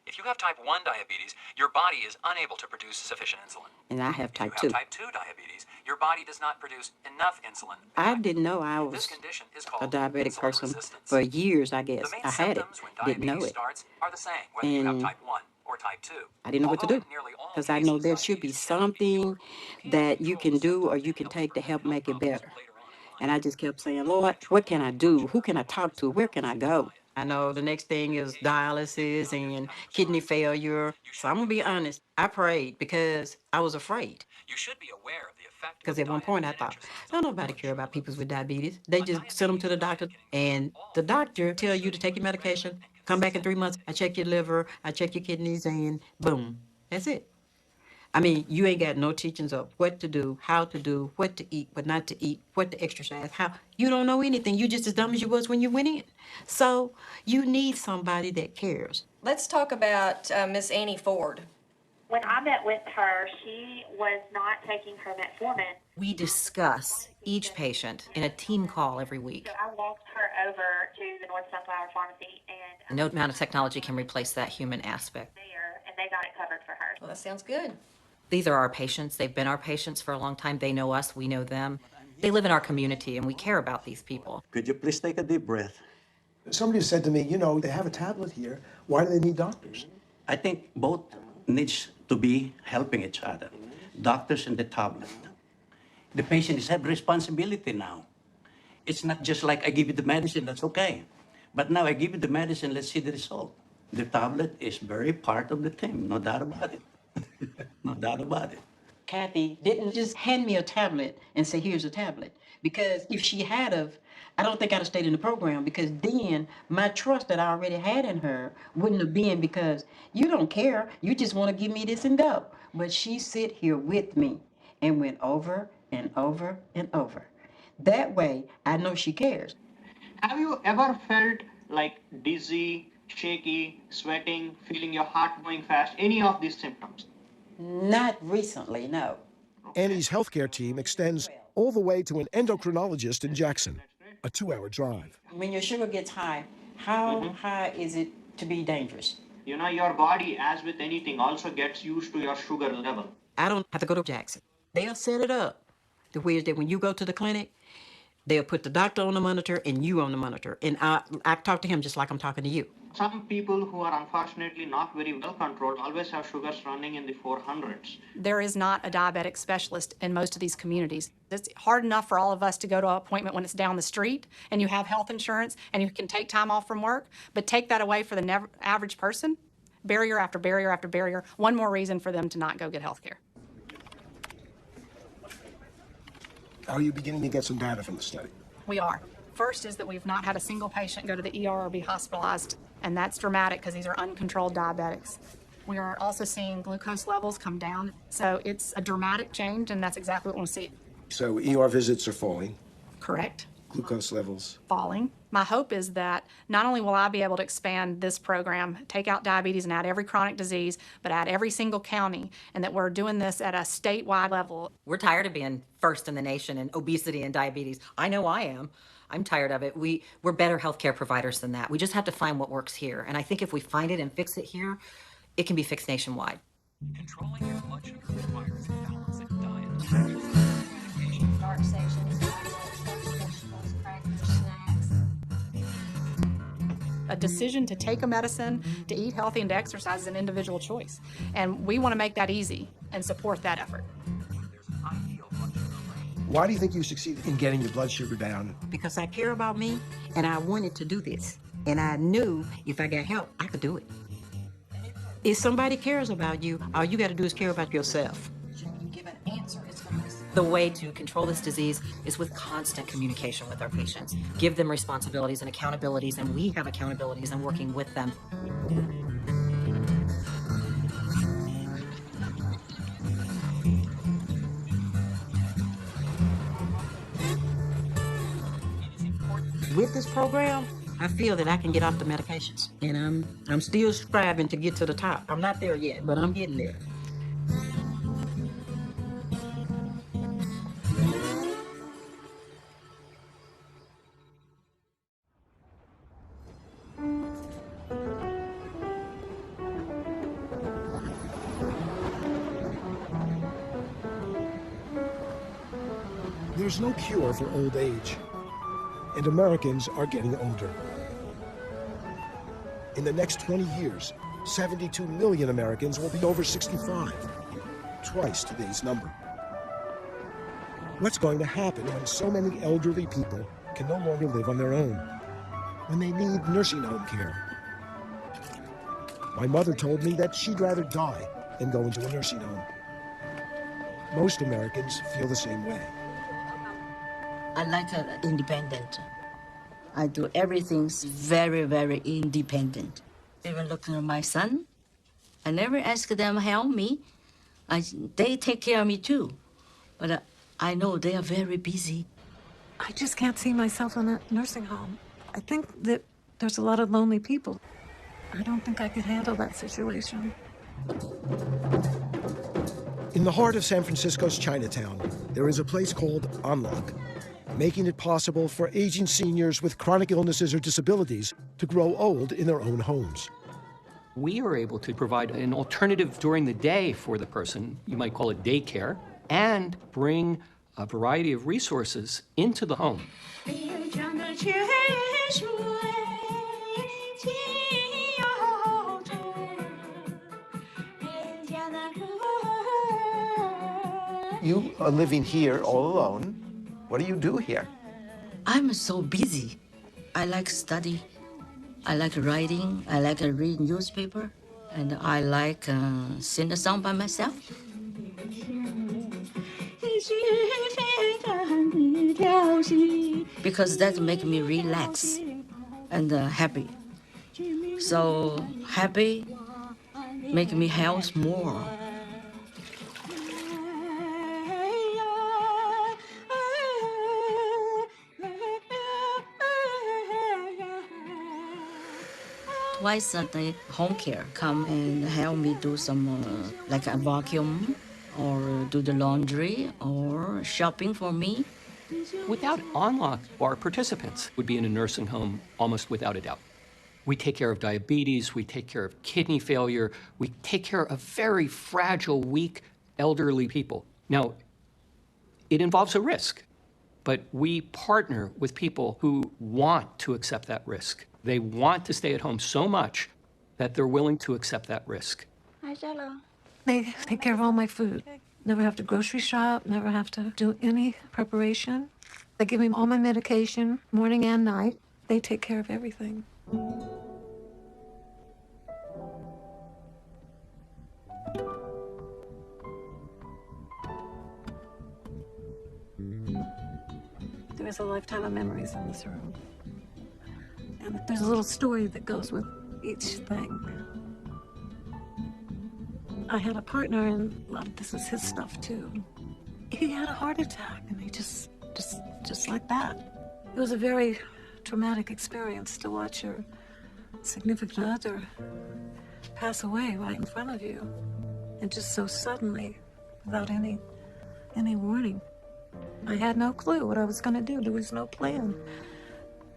If you have type 1 diabetes, your body is unable to produce sufficient insulin. And I have type If you 2. have type 2 diabetes, your body does not produce enough insulin. I didn't know I This was condition is a called diabetic insulin person resistance. for years, I The guess. main I had it, symptoms when didn't know diabetes it. starts are the same, whether you have And type 1 or type 2. I didn't know what to Although do in nearly all because I know there should be something that you can do or you can take to help make it better. And I just kept saying, Lord, what can I do? Who can I talk to? Where can I go? I know the next thing is dialysis and kidney failure. So I'm going to be honest. I prayed because I was afraid. You should be aware of the effect. Because at one point I thought, don't nobody care about people with diabetes. They just send them to the doctor and the doctor tell you to take your medication, come back in 3 months, I check your liver, I check your kidneys, and boom, that's it. I mean, you ain't got no teachings of what to do, how to do, what to eat, what not to eat, what to exercise, how. You don't know anything. You just as dumb as you was when you went in. So you need somebody that cares. Let's talk about Miss Annie Ford. When I met with her, she was not taking her metformin. We discuss each patient in a team call every week. So I walked her over to the North Sunflower Pharmacy and No amount of technology can replace that human aspect. there, and they got it covered for her. Well, that sounds good. These are our patients. They've been our patients for a long time. They know us. We know them. They live in our community, and we care about these people. Could you please take a deep breath? Somebody said to me, you know, they have a tablet here. Why do they need doctors? I think both needs to be helping each other, doctors and the tablet. The patients have responsibility now. It's not just like I give you the medicine, that's okay. But now I give you the medicine, let's see the result. The tablet is very part of the team, no doubt about it. No doubt about it. Kathy didn't just hand me a tablet and say, here's a tablet. Because if she had of, I don't think I'd have stayed in the program because then my trust that I already had in her wouldn't have been because you don't care. You just want to give me this and go. But she sit here with me and went over and over and over. That way, I know she cares. Have you ever felt like dizzy, shaky, sweating, feeling your heart going fast, any of these symptoms? Not recently, no. Annie's healthcare team extends all the way to an endocrinologist in Jackson, a 2-hour drive. When your sugar gets high, how high is it to be dangerous? You know, your body, as with anything, also gets used to your sugar level. I don't have to go to Jackson. They'll set it up to where that when you go to the clinic, they'll put the doctor on the monitor and you on the monitor. And I talk to him just like I'm talking to you. Some people who are unfortunately not very well controlled always have sugars running in the 400s. There is not a diabetic specialist in most of these communities. It's hard enough for all of us to go to an appointment when it's down the street and you have health insurance and you can take time off from work, but take that away for the average person, barrier after barrier after barrier, one more reason for them to not go get health care. Are you beginning to get some data from the study? We are. First is that we've not had a single patient go to the ER or be hospitalized, and that's dramatic because these are uncontrolled diabetics. We are also seeing glucose levels come down, so it's a dramatic change, and that's exactly what we want to see. So ER visits are falling, Correct. glucose levels. Falling. My hope is that not only will I be able to expand this program, take out diabetes and add every chronic disease, but add every single county, and that we're doing this at a statewide level. We're tired of being first in the nation in obesity and diabetes. I know I am. I'm tired of it. We're better healthcare providers than that. We just have to find what works here. And I think if we find it and fix it here, it can be fixed nationwide. Controlling your blood sugar requires a balanced diet. Dark sections, vegetables, crackers, snacks. A decision to take a medicine, to eat healthy, and to exercise is an individual choice. And we want to make that easy and support that effort. Why do you think you succeeded in getting your blood sugar down? Because I care about me and I wanted to do this. And I knew if I got help, I could do it. If somebody cares about you, all you got to do is care about yourself. The way to control this disease is with constant communication with our patients. Give them responsibilities and accountabilities, and we have accountabilities and working with them. With this program, I feel that I can get off the medications. And I'm still striving to get to the top. I'm not there yet, but I'm getting there. There's no cure for old age, and Americans are getting older. In the next 20 years, 72 million Americans will be over 65, twice today's number. What's going to happen when so many elderly people can no longer live on their own, when they need nursing home care? My mother told me that she'd rather die than go into a nursing home. Most Americans feel the same way. I like independent. I do everything very, very independent. Even looking at my son, I never ask them to help me. They take care of me too. But I know they are very busy. I just can't see myself in a nursing home. I think that there's a lot of lonely people. I don't think I could handle that situation. In the heart of San Francisco's Chinatown, there is a place called Unlock, making it possible for aging seniors with chronic illnesses or disabilities to grow old in their own homes. We are able to provide an alternative during the day for the person, you might call it daycare, and bring a variety of resources into the home. You are living here all alone. What do you do here? I'm so busy. I like study. I like writing. I like read newspaper. And I like sing a song by myself. Because that makes me relax and happy. So happy make me health more. Twice a day, home care come and help me do some like a vacuum or do the laundry or shopping for me. Without Unlock, our participants would be in a nursing home almost without a doubt. We take care of diabetes, we take care of kidney failure, we take care of very fragile, weak, elderly people. Now, it involves a risk, but we partner with people who want to accept that risk. They want to stay at home so much that they're willing to accept that risk. Hi, Jello. They take care of all my food. Never have to grocery shop, never have to do any preparation. They give me all my medication, morning and night. They take care of everything. There is a lifetime of memories in this room. And there's a little story that goes with each thing. I had a partner, and this is his stuff too. He had a heart attack, and he just like that. It was a very traumatic experience to watch your significant other pass away right in front of you, and just so suddenly, without any warning. I had no clue what I was going to do. There was no plan.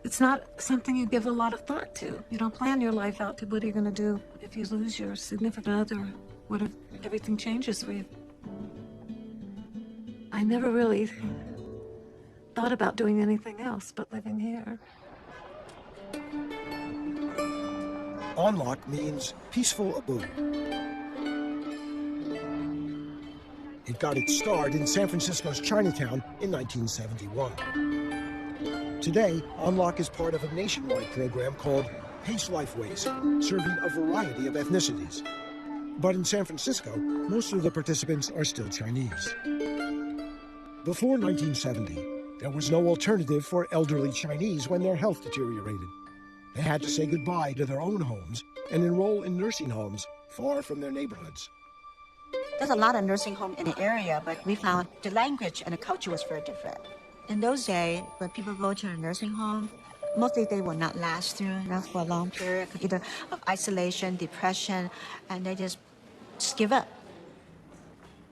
It's not something you give a lot of thought to. You don't plan your life out to what are you going to do if you lose your significant other What if everything changes? I never really thought about doing anything else but living here. Onlock means peaceful abode. It got its start in San Francisco's Chinatown in 1971. Today, Onlock is part of a nationwide program called Pace Lifeways, serving a variety of ethnicities. But in San Francisco, most of the participants are still Chinese. Before 1970, there was no alternative for elderly Chinese when their health deteriorated. They had to say goodbye to their own homes and enroll in nursing homes far from their neighborhoods. There's a lot of nursing homes in the area, but we found the language and the culture was very different. In those days, when people go to a nursing home, mostly they will not last for a long period, either of isolation, depression, and they just give up.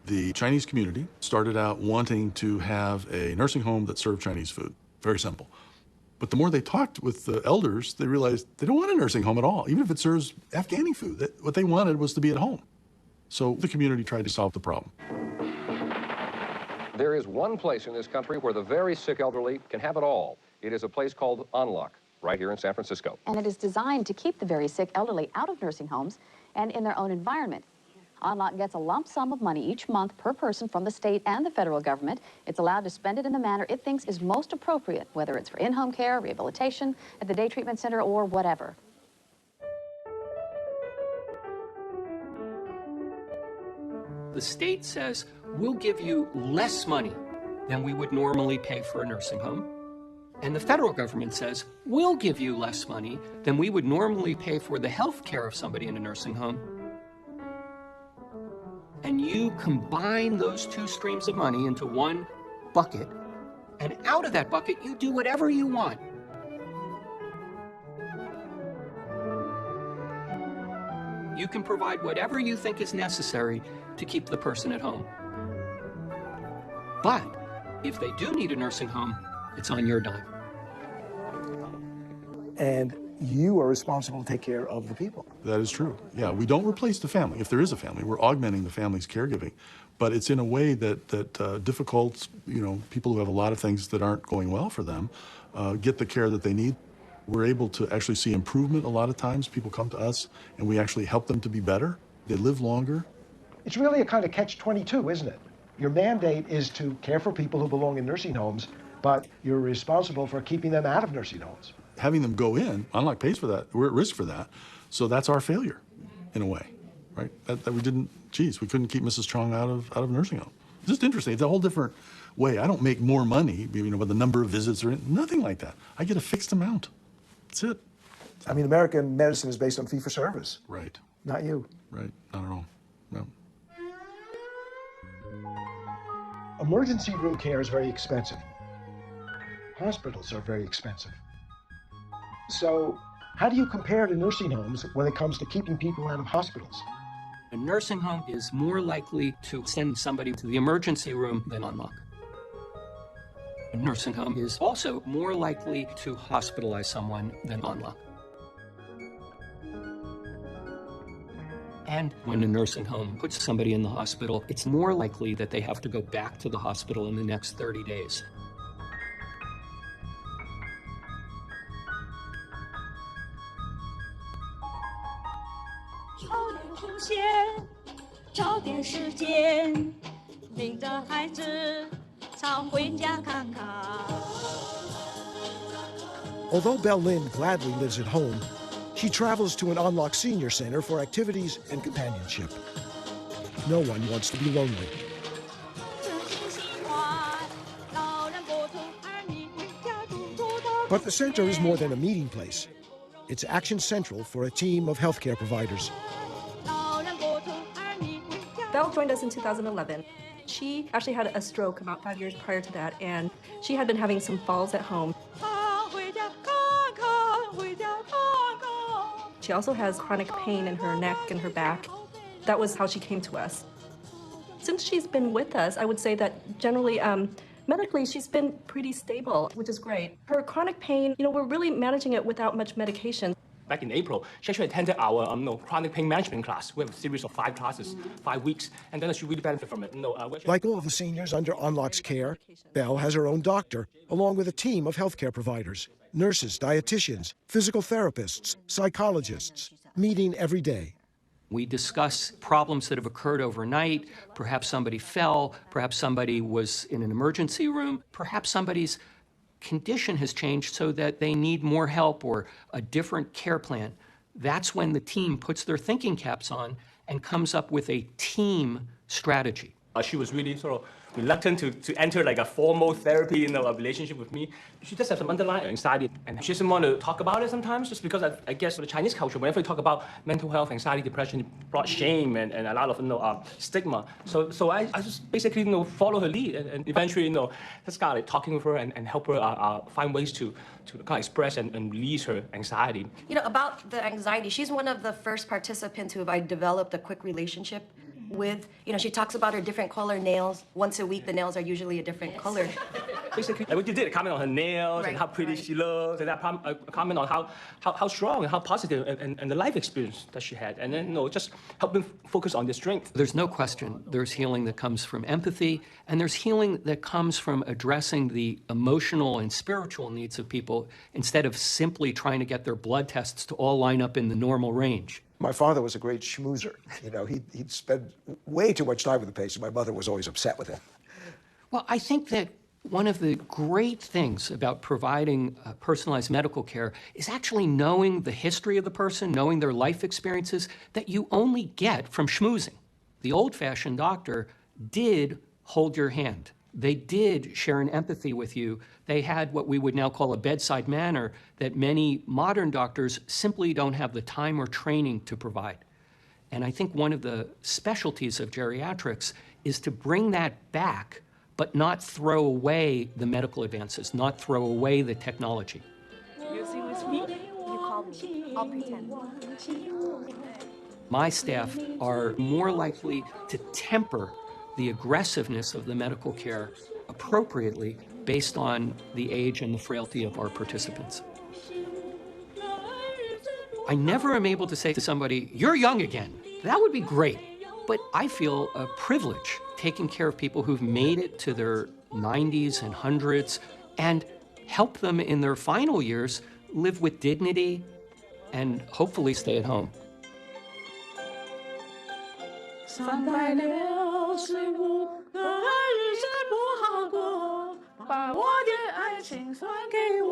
The Chinese community started out wanting to have a nursing home that served Chinese food. Very simple. But the more they talked with the elders, they realized they don't want a nursing home at all, even if it serves Afghani food. What they wanted was to be at home. So the community tried to solve the problem. There is one place in this country where the very sick elderly can have it all. It is a place called Onlock, right here in San Francisco. And it is designed to keep the very sick elderly out of nursing homes and in their own environment. Onlock gets a lump sum of money each month per person from the state and the federal government. It's allowed to spend it in the manner it thinks is most appropriate, whether it's for in-home care, rehabilitation, at the day treatment center, or whatever. The state says, we'll give you less money than we would normally pay for a nursing home. And the federal government says, we'll give you less money than we would normally pay for the health care of somebody in a nursing home. And you combine those two streams of money into one bucket, and out of that bucket, you do whatever you want. You can provide whatever you think is necessary to keep the person at home. But if they do need a nursing home, it's on your dime. And you are responsible to take care of the people. That is true. Yeah, we don't replace the family. If there is a family, we're augmenting the family's caregiving. But it's in a way that difficult, people who have a lot of things that aren't going well for them, get the care that they need. We're able to actually see improvement a lot of times. People come to us and we actually help them to be better. They live longer. It's really a kind of catch-22, isn't it? Your mandate is to care for people who belong in nursing homes, but you're responsible for keeping them out of nursing homes. Having them go in, Onlock pays for that. We're at risk for that. So that's our failure, in a way, right? That we didn't, we couldn't keep Mrs. Chong out of nursing home. It's just interesting. It's a whole different way. I don't make more money, with the number of visits or nothing like that. I get a fixed amount. That's it. I mean, American medicine is based on fee-for-service. Right. Not you. Right. Not at all. No. Emergency room care is very expensive. Hospitals are very expensive. So, how do you compare to nursing homes when it comes to keeping people out of hospitals? A nursing home is more likely to send somebody to the emergency room than Onlock. A nursing home is also more likely to hospitalize someone than Onlock. And when a nursing home puts somebody in the hospital, it's more likely that they have to go back to the hospital in the next 30 days. Although Belle Lynn gladly lives at home, she travels to an Onlock Senior Center for activities and companionship. No one wants to be lonely. But the center is more than a meeting place. It's action central for a team of healthcare providers. Belle joined us in 2011. She actually had a stroke about 5 years prior to that, and she had been having some falls at home. She also has chronic pain in her neck and her back. That was how she came to us. Since she's been with us, I would say that generally, medically, she's been pretty stable, which is great. Her chronic pain, we're really managing it without much medication. back in April, she actually attended our chronic pain management class. We have a series of 5 classes, 5 weeks, and then she really benefited from it. Like all the seniors under Onlok's care, Belle has her own doctor, along with a team of healthcare providers, nurses, dietitians, physical therapists, psychologists, meeting every day. We discuss problems that have occurred overnight. Perhaps somebody fell, perhaps somebody was in an emergency room, perhaps somebody's condition has changed so that they need more help or a different care plan. That's when the team puts their thinking caps on and comes up with a team strategy. She was really sort of reluctant to enter like a formal therapy a relationship with me. She just has some underlying anxiety, and she doesn't want to talk about it sometimes, just because I guess for the Chinese culture, whenever we talk about mental health, anxiety, depression, it brought shame and a lot of stigma. So I just basically follow her lead, and eventually just got talking with her and help her find ways to kind of express and release her anxiety. About the anxiety, she's one of the first participants who I developed a quick relationship with. She talks about her different color nails. Once a week, the nails are usually a different color. Basically, we did a comment on her nails and how pretty she looks, and a comment on how strong and how positive and the life experience that she had, and then just helping focus on the strength. There's no question there's healing that comes from empathy, and there's healing that comes from addressing the emotional and spiritual needs of people instead of simply trying to get their blood tests to all line up in the normal range. My father was a great schmoozer. He'd spend way too much time with the patient. My mother was always upset with him. Well, I think that one of the great things about providing personalized medical care is actually knowing the history of the person, knowing their life experiences that you only get from schmoozing. The old-fashioned doctor did hold your hand. They did share an empathy with you. They had what we would now call a bedside manner that many modern doctors simply don't have the time or training to provide. And I think one of the specialties of geriatrics is to bring that back, but not throw away the medical advances, not throw away the technology. You see with me? You call me. I'll pretend. My staff are more likely to temper the aggressiveness of the medical care appropriately based on the age and the frailty of our participants. I never am able to say to somebody, "You're young again." That would be great, but I feel a privilege taking care of people who've made it to their 90s and 100s and help them in their final years live with dignity and hopefully stay at home. 300六十五个日子不好过，把我的爱情算给我。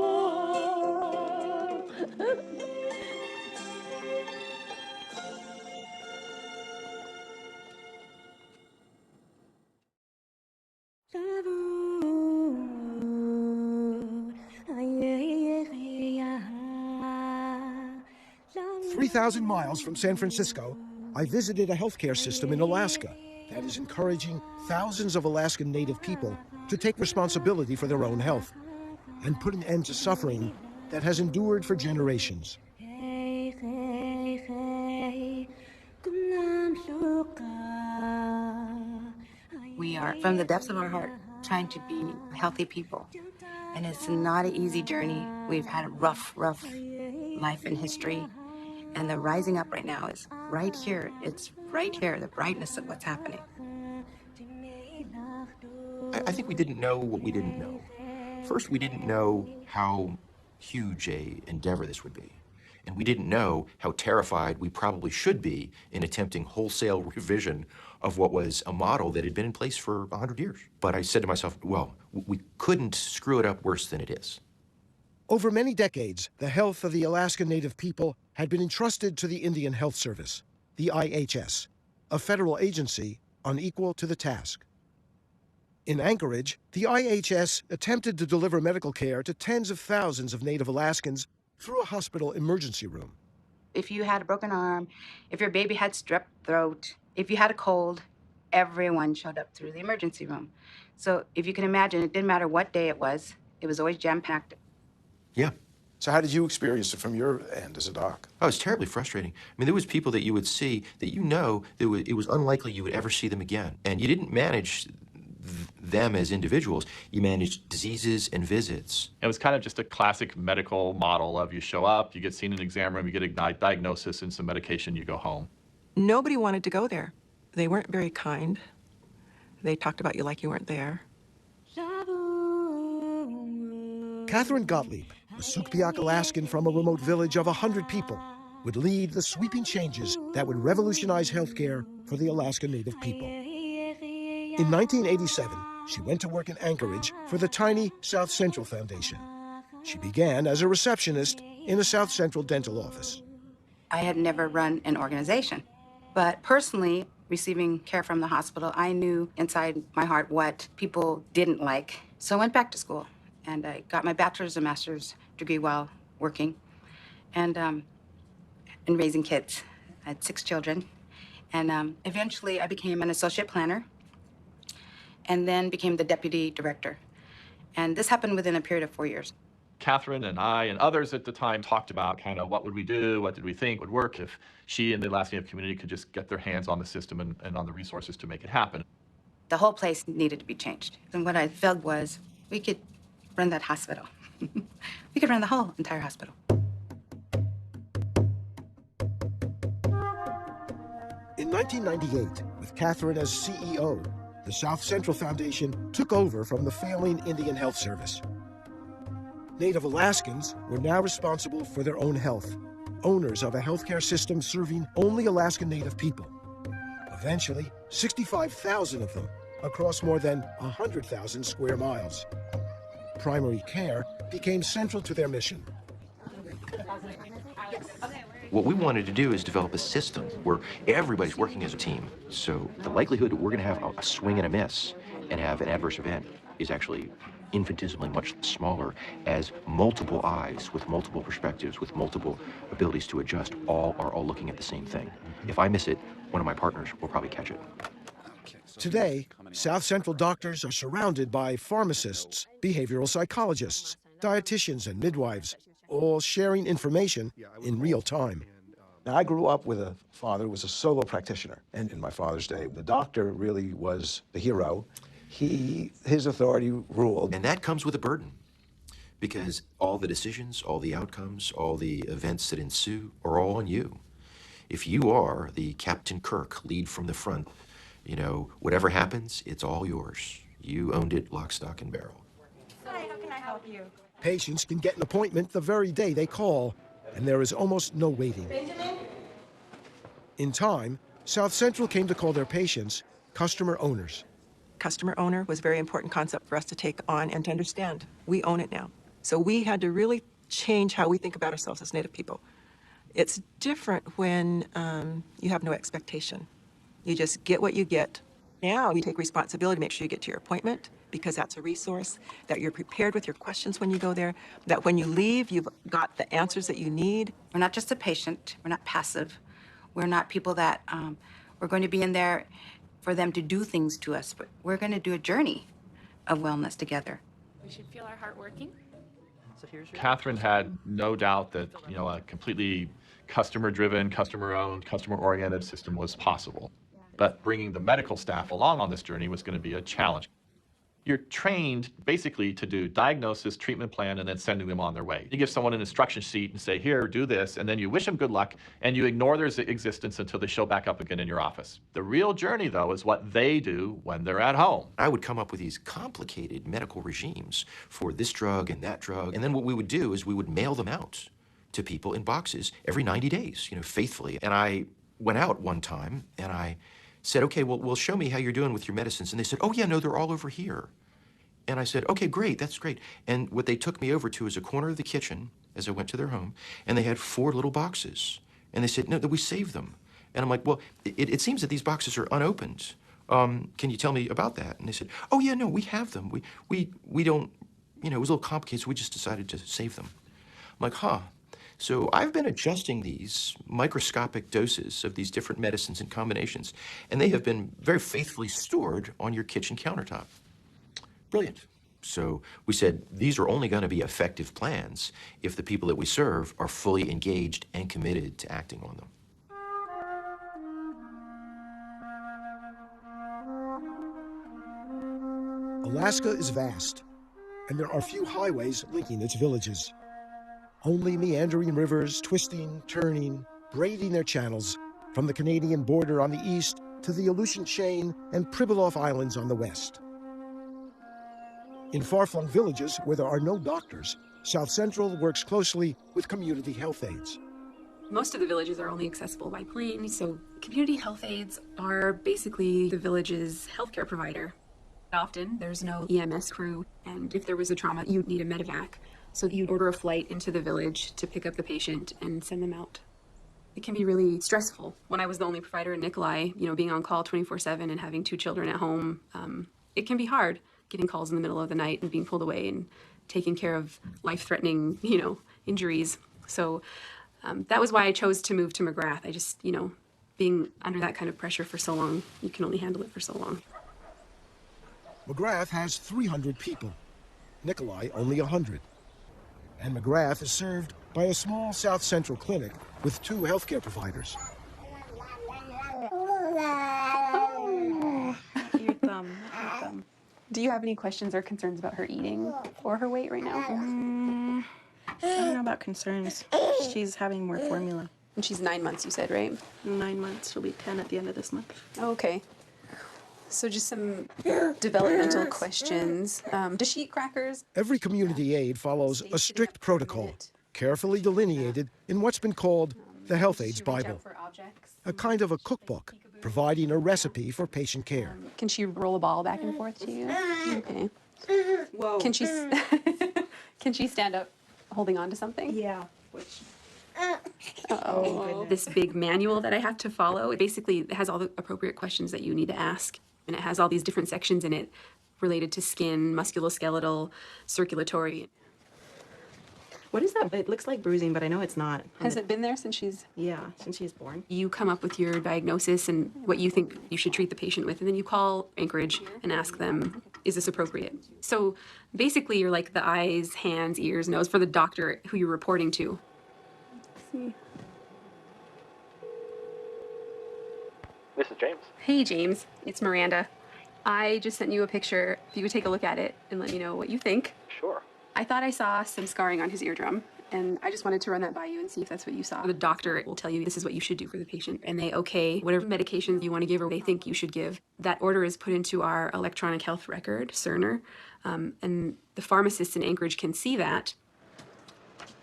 3,000 miles from San Francisco, I visited a healthcare system in Alaska that is encouraging thousands of Alaskan Native people to take responsibility for their own health and put an end to suffering that has endured for generations. We are, from the depths of our heart, trying to be healthy people. And it's not an easy journey. We've had a rough life and history. And the rising up right now is right here. It's right here, the brightness of what's happening. I think we didn't know what we didn't know. First, we didn't know how huge an endeavor this would be. And we didn't know how terrified we probably should be in attempting wholesale revision of what was a model that had been in place for 100 years. But I said to myself, well, we couldn't screw it up worse than it is. Over many decades, the health of the Alaska Native people had been entrusted to the Indian Health Service, the IHS, a federal agency unequal to the task. In Anchorage, the IHS attempted to deliver medical care to tens of thousands of Native Alaskans through a hospital emergency room. If you had a broken arm, if your baby had strep throat, if you had a cold, everyone showed up through the emergency room. So if you can imagine, it didn't matter what day it was always jam-packed. Yeah. So how did you experience it from your end as a doc? Oh, it's terribly frustrating. I mean, there was people that you would see that it was unlikely you would ever see them again. And you didn't manage them as individuals. You manage diseases and visits. It was kind of just a classic medical model of you show up, you get seen in an exam room, you get a diagnosis and some medication, you go home. Nobody wanted to go there. They weren't very kind. They talked about you like you weren't there. Catherine Gottlieb, a Sugpiaq Alaskan from a remote village of 100 people, would lead the sweeping changes that would revolutionize healthcare for the Alaska Native people. In 1987, she went to work in Anchorage for the tiny South Central Foundation. She began as a receptionist in a South Central dental office. I had never run an organization, but personally, receiving care from the hospital, I knew inside my heart what people didn't like. So I went back to school, and I got my bachelor's and master's degree while working, and raising kids. I had 6 children, and eventually I became an associate planner, and then became the deputy director. And this happened within a period of 4 years. Catherine and I and others at the time talked about kind of what would we do, what did we think would work if she and the Alaska Native community could just get their hands on the system and on the resources to make it happen. The whole place needed to be changed. And what I felt was we could run that hospital. We could run the whole entire hospital. In 1998, with Catherine as CEO, the South Central Foundation took over from the failing Indian Health Service. Native Alaskans were now responsible for their own health, owners of a healthcare system serving only Alaska Native people. Eventually, 65,000 of them across more than 100,000 square miles. Primary care became central to their mission. What we wanted to do is develop a system where everybody's working as a team. So the likelihood that we're going to have a swing and a miss and have an adverse event is actually infinitesimally much smaller, as multiple eyes with multiple perspectives, with multiple abilities to adjust, all are looking at the same thing. If I miss it, one of my partners will probably catch it. Today, South Central doctors are surrounded by pharmacists, behavioral psychologists, dietitians, and midwives, all sharing information in real time. Now, I grew up with a father who was a solo practitioner, and in my father's day, the doctor really was the hero. His authority ruled. And that comes with a burden, because all the decisions, all the outcomes, all the events that ensue are all on you. If you are the Captain Kirk, lead from the front, you know, whatever happens, it's all yours. You owned it, lock, stock, and barrel. Hi, how can I help you? Patients can get an appointment the very day they call, and there is almost no waiting. Benjamin? In time, South Central came to call their patients customer owners. Customer owner was a very important concept for us to take on and to understand. We own it now. So we had to really change how we think about ourselves as Native people. It's different when you have no expectation. You just get what you get. Now you take responsibility to make sure you get to your appointment, because that's a resource, that you're prepared with your questions when you go there, that when you leave, you've got the answers that you need. We're not just a patient. We're not passive. We're not people that we're going to be in there for them to do things to us, but we're going to do a journey of wellness together. We should feel our heart working. Catherine had no doubt that, you know, a completely customer-driven, customer-owned, customer-oriented system was possible. But bringing the medical staff along on this journey was going to be a challenge. You're trained basically to do diagnosis, treatment plan, and then sending them on their way. You give someone an instruction sheet and say, here, do this, and then you wish them good luck, and you ignore their existence until they show back up again in your office. The real journey, though, is what they do when they're at home. I would come up with these complicated medical regimes for this drug and that drug, and then what we would do is we would mail them out to people in boxes every 90 days, you know, faithfully. And I went out one time, and I said, okay, well, show me how you're doing with your medicines. And they said, oh, yeah, no, they're all over here. And I said, okay, great, that's great. And what they took me over to is a corner of the kitchen as I went to their home, and they had 4 little boxes. And they said, no, we saved them. And I'm like, well, it seems that these boxes are unopened. Can you tell me about that? And they said, oh, yeah, no, we have them. We don't, you know, it was a little complicated, so we just decided to save them. I'm like, huh. So I've been adjusting these microscopic doses of these different medicines and combinations, and they have been very faithfully stored on your kitchen countertop. Brilliant. So we said, these are only going to be effective plans if the people that we serve are fully engaged and committed to acting on them. Alaska is vast, and there are few highways linking its villages. Only meandering rivers, twisting, turning, braiding their channels from the Canadian border on the east to the Aleutian Chain and Pribilof Islands on the west. In far-flung villages where there are no doctors, South Central works closely with community health aides. Most of the villages are only accessible by plane, so community health aides are basically the village's healthcare provider. Often there's no EMS crew, and if there was a trauma, you'd need a medevac. So you'd order a flight into the village to pick up the patient and send them out. It can be really stressful. When I was the only provider in Nikolai, being on call 24/7 and having 2 children at home, it can be hard getting calls in the middle of the night and being pulled away and taking care of life-threatening, injuries. So that was why I chose to move to McGrath. I just, being under that kind of pressure for so long, you can only handle it for so long. McGrath has 300 people, Nikolai only 100. And McGrath is served by a small South Central clinic with 2 healthcare providers. Your thumb. Do you have any questions or concerns about her eating or her weight right now? I don't know about concerns. She's having more formula. And she's 9 months, you said, right? 9 months. She'll be 10 at the end of this month. Oh, okay. So just some developmental questions. Does she eat crackers? Every community aide follows a strict protocol, carefully delineated in what's been called the Health Aides Bible, a kind of a cookbook providing a recipe for patient care. Can she roll a ball back and forth to you? Okay. Whoa. Can she can she stand up holding on to something? Yeah. Uh-oh. This big manual that I have to follow, it basically has all the appropriate questions that you need to ask. And it has all these different sections in it related to skin, musculoskeletal, circulatory. What is that? It looks like bruising, but I know it's not. Has it been there since she's... Yeah, since she's born. You come up with your diagnosis and what you think you should treat the patient with, and then you call Anchorage and ask them, is this appropriate? So basically you're like the eyes, hands, ears, nose for the doctor who you're reporting to. See. This is James. Hey, James. It's Miranda. I just sent you a picture. If you would take a look at it and let me know what you think. Sure. I thought I saw some scarring on his eardrum, and I just wanted to run that by you and see if that's what you saw. The doctor will tell you this is what you should do for the patient, and they okay whatever medication you want to give or they think you should give. That order is put into our electronic health record, Cerner, and the pharmacists in Anchorage can see that.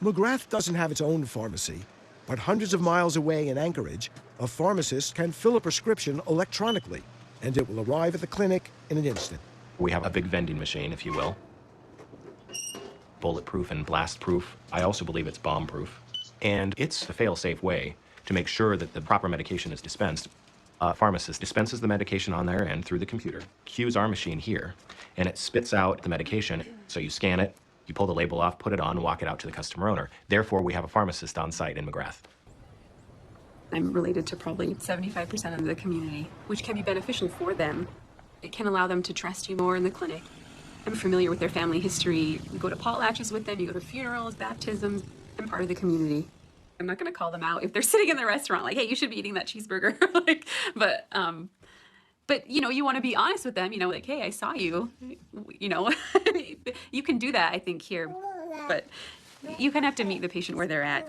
McGrath doesn't have its own pharmacy, but hundreds of miles away in Anchorage, a pharmacist can fill a prescription electronically, and it will arrive at the clinic in an instant. We have a big vending machine, if you will. Bulletproof and blast-proof. I also believe it's bomb-proof. And it's a fail-safe way to make sure that the proper medication is dispensed. A pharmacist dispenses the medication on their end through the computer, cues our machine here, and it spits out the medication. So you scan it, you pull the label off, put it on, walk it out to the customer owner. Therefore, we have a pharmacist on site in McGrath. I'm related to probably 75% of the community, which can be beneficial for them. It can allow them to trust you more in the clinic. I'm familiar with their family history. You go to potlatches with them, you go to funerals, baptisms. I'm part of the community. I'm not going to call them out if they're sitting in the restaurant like, hey, you should be eating that cheeseburger. But you want to be honest with them, like, hey, I saw you, you can do that, I think, here. But you kind of have to meet the patient where they're at.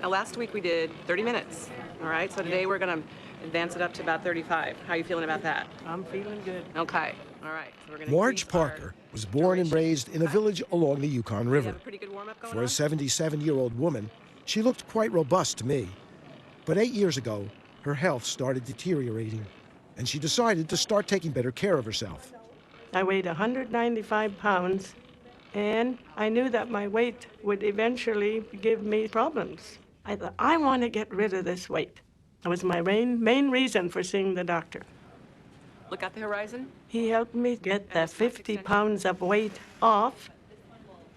Now, last week we did 30 minutes, all right? So today we're going to advance it up to about 35. How are you feeling about that? I'm feeling good. Okay, all right. So we're going to Marge Parker was born and raised in a village along the Yukon River. For a 77-year-old woman, she looked quite robust to me. But 8 years ago, her health started deteriorating, and she decided to start taking better care of herself. I weighed 195 pounds, and I knew that my weight would eventually give me problems. I thought, I want to get rid of this weight. That was my main reason for seeing the doctor. Look at the horizon. He helped me get the 50 pounds of weight off,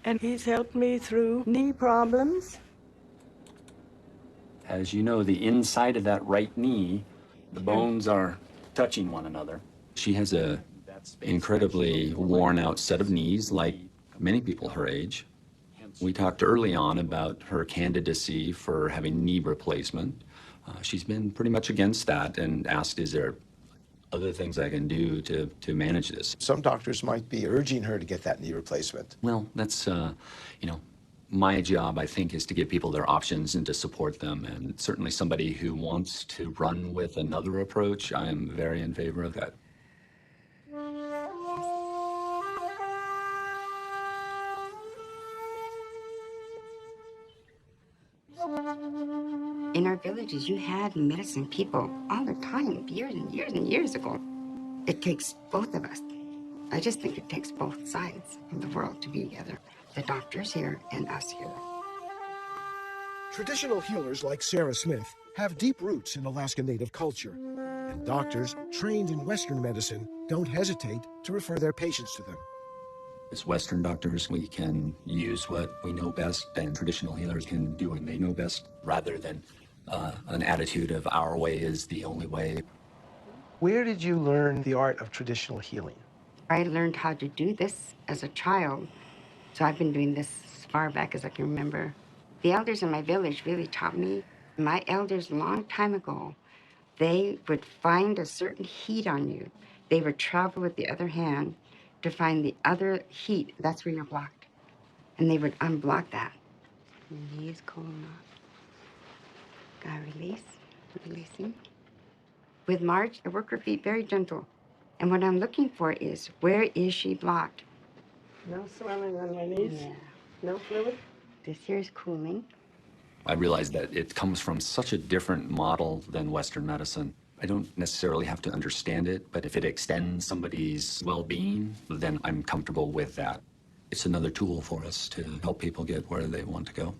and he's helped me through knee problems. As you know, the inside of that right knee, the bones are touching one another. She has a incredibly worn out set of knees, like many people her age. We talked early on about her candidacy for having knee replacement. She's been pretty much against that and asked, is there other things I can do to manage this? Some doctors might be urging her to get that knee replacement. Well, that's, my job, I think, is to give people their options and to support them. And certainly somebody who wants to run with another approach, I am very in favor of that. In our villages, you had medicine people all the time, years and years and years ago. It takes both of us. I just think it takes both sides of the world to be together. The doctors here and us here. Traditional healers like Sarah Smith have deep roots in Alaska Native culture, and doctors trained in Western medicine don't hesitate to refer their patients to them. As Western doctors, we can use what we know best, and traditional healers can do what they know best, rather than an attitude of our way is the only way. Where did you learn the art of traditional healing? I learned how to do this as a child, so I've been doing this as far back as I can remember. The elders in my village really taught me. My elders, a long time ago, they would find a certain heat on you. They would travel with the other hand to find the other heat. That's where you're blocked. And they would unblock that. Release, cool enough. Gotta release, releasing. With Marge, I work her feet very gentle. And what I'm looking for is, where is she blocked? No swelling on your knees? Yeah. No fluid? This here is cooling. I realize that it comes from such a different model than Western medicine. I don't necessarily have to understand it, but if it extends somebody's well-being, then I'm comfortable with that. It's another tool for us to help people get where they want to go.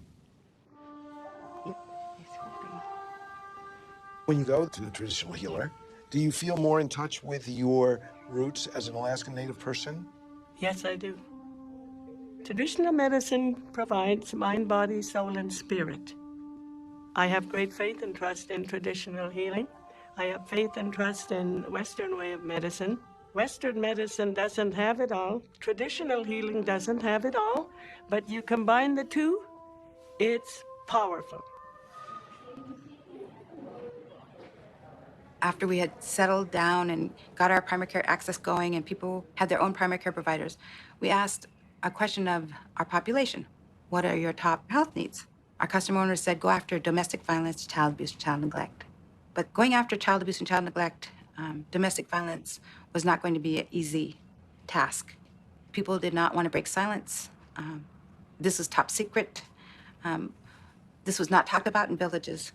When you go to the traditional healer, do you feel more in touch with your roots as an Alaskan Native person? Yes, I do. Traditional medicine provides mind, body, soul, and spirit. I have great faith and trust in traditional healing. I have faith and trust in Western way of medicine. Western medicine doesn't have it all. Traditional healing doesn't have it all. But you combine the two, it's powerful. After we had settled down and got our primary care access going and people had their own primary care providers, we asked a question of our population. What are your top health needs? Our customer owners said, go after domestic violence, child abuse, and child neglect. But going after child abuse and child neglect, domestic violence was not going to be an easy task. People did not want to break silence. This was top secret. This was not talked about in villages.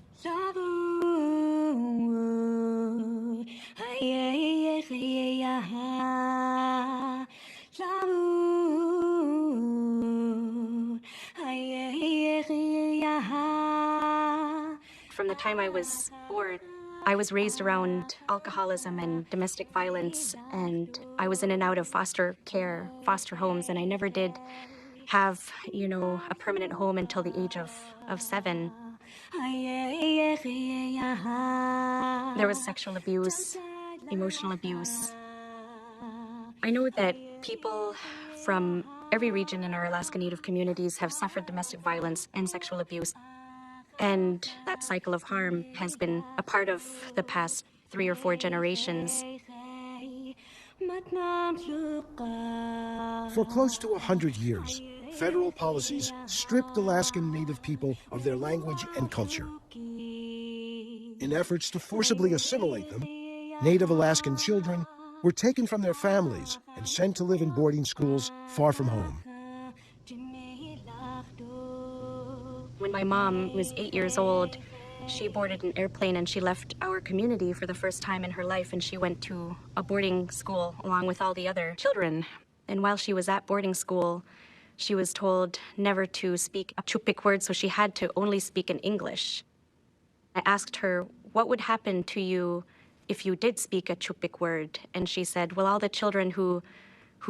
From the time I was born, I was raised around alcoholism and domestic violence, and I was in and out of foster care, foster homes, and I never did have, a permanent home until the age of 7. There was sexual abuse, emotional abuse. I know that people from every region in our Alaska Native communities have suffered domestic violence and sexual abuse. And that cycle of harm has been a part of the past 3 or 4 generations. For close to 100 years, federal policies stripped Alaskan Native people of their language and culture. In efforts to forcibly assimilate them, Native Alaskan children were taken from their families and sent to live in boarding schools far from home. When my mom was 8 years old, she boarded an airplane and she left our community for the first time in her life, and she went to a boarding school along with all the other children. And while she was at boarding school, she was told never to speak a Chupik word, so she had to only speak in English. I asked her, what would happen to you if you did speak a Chupik word? And she said, well, all the children who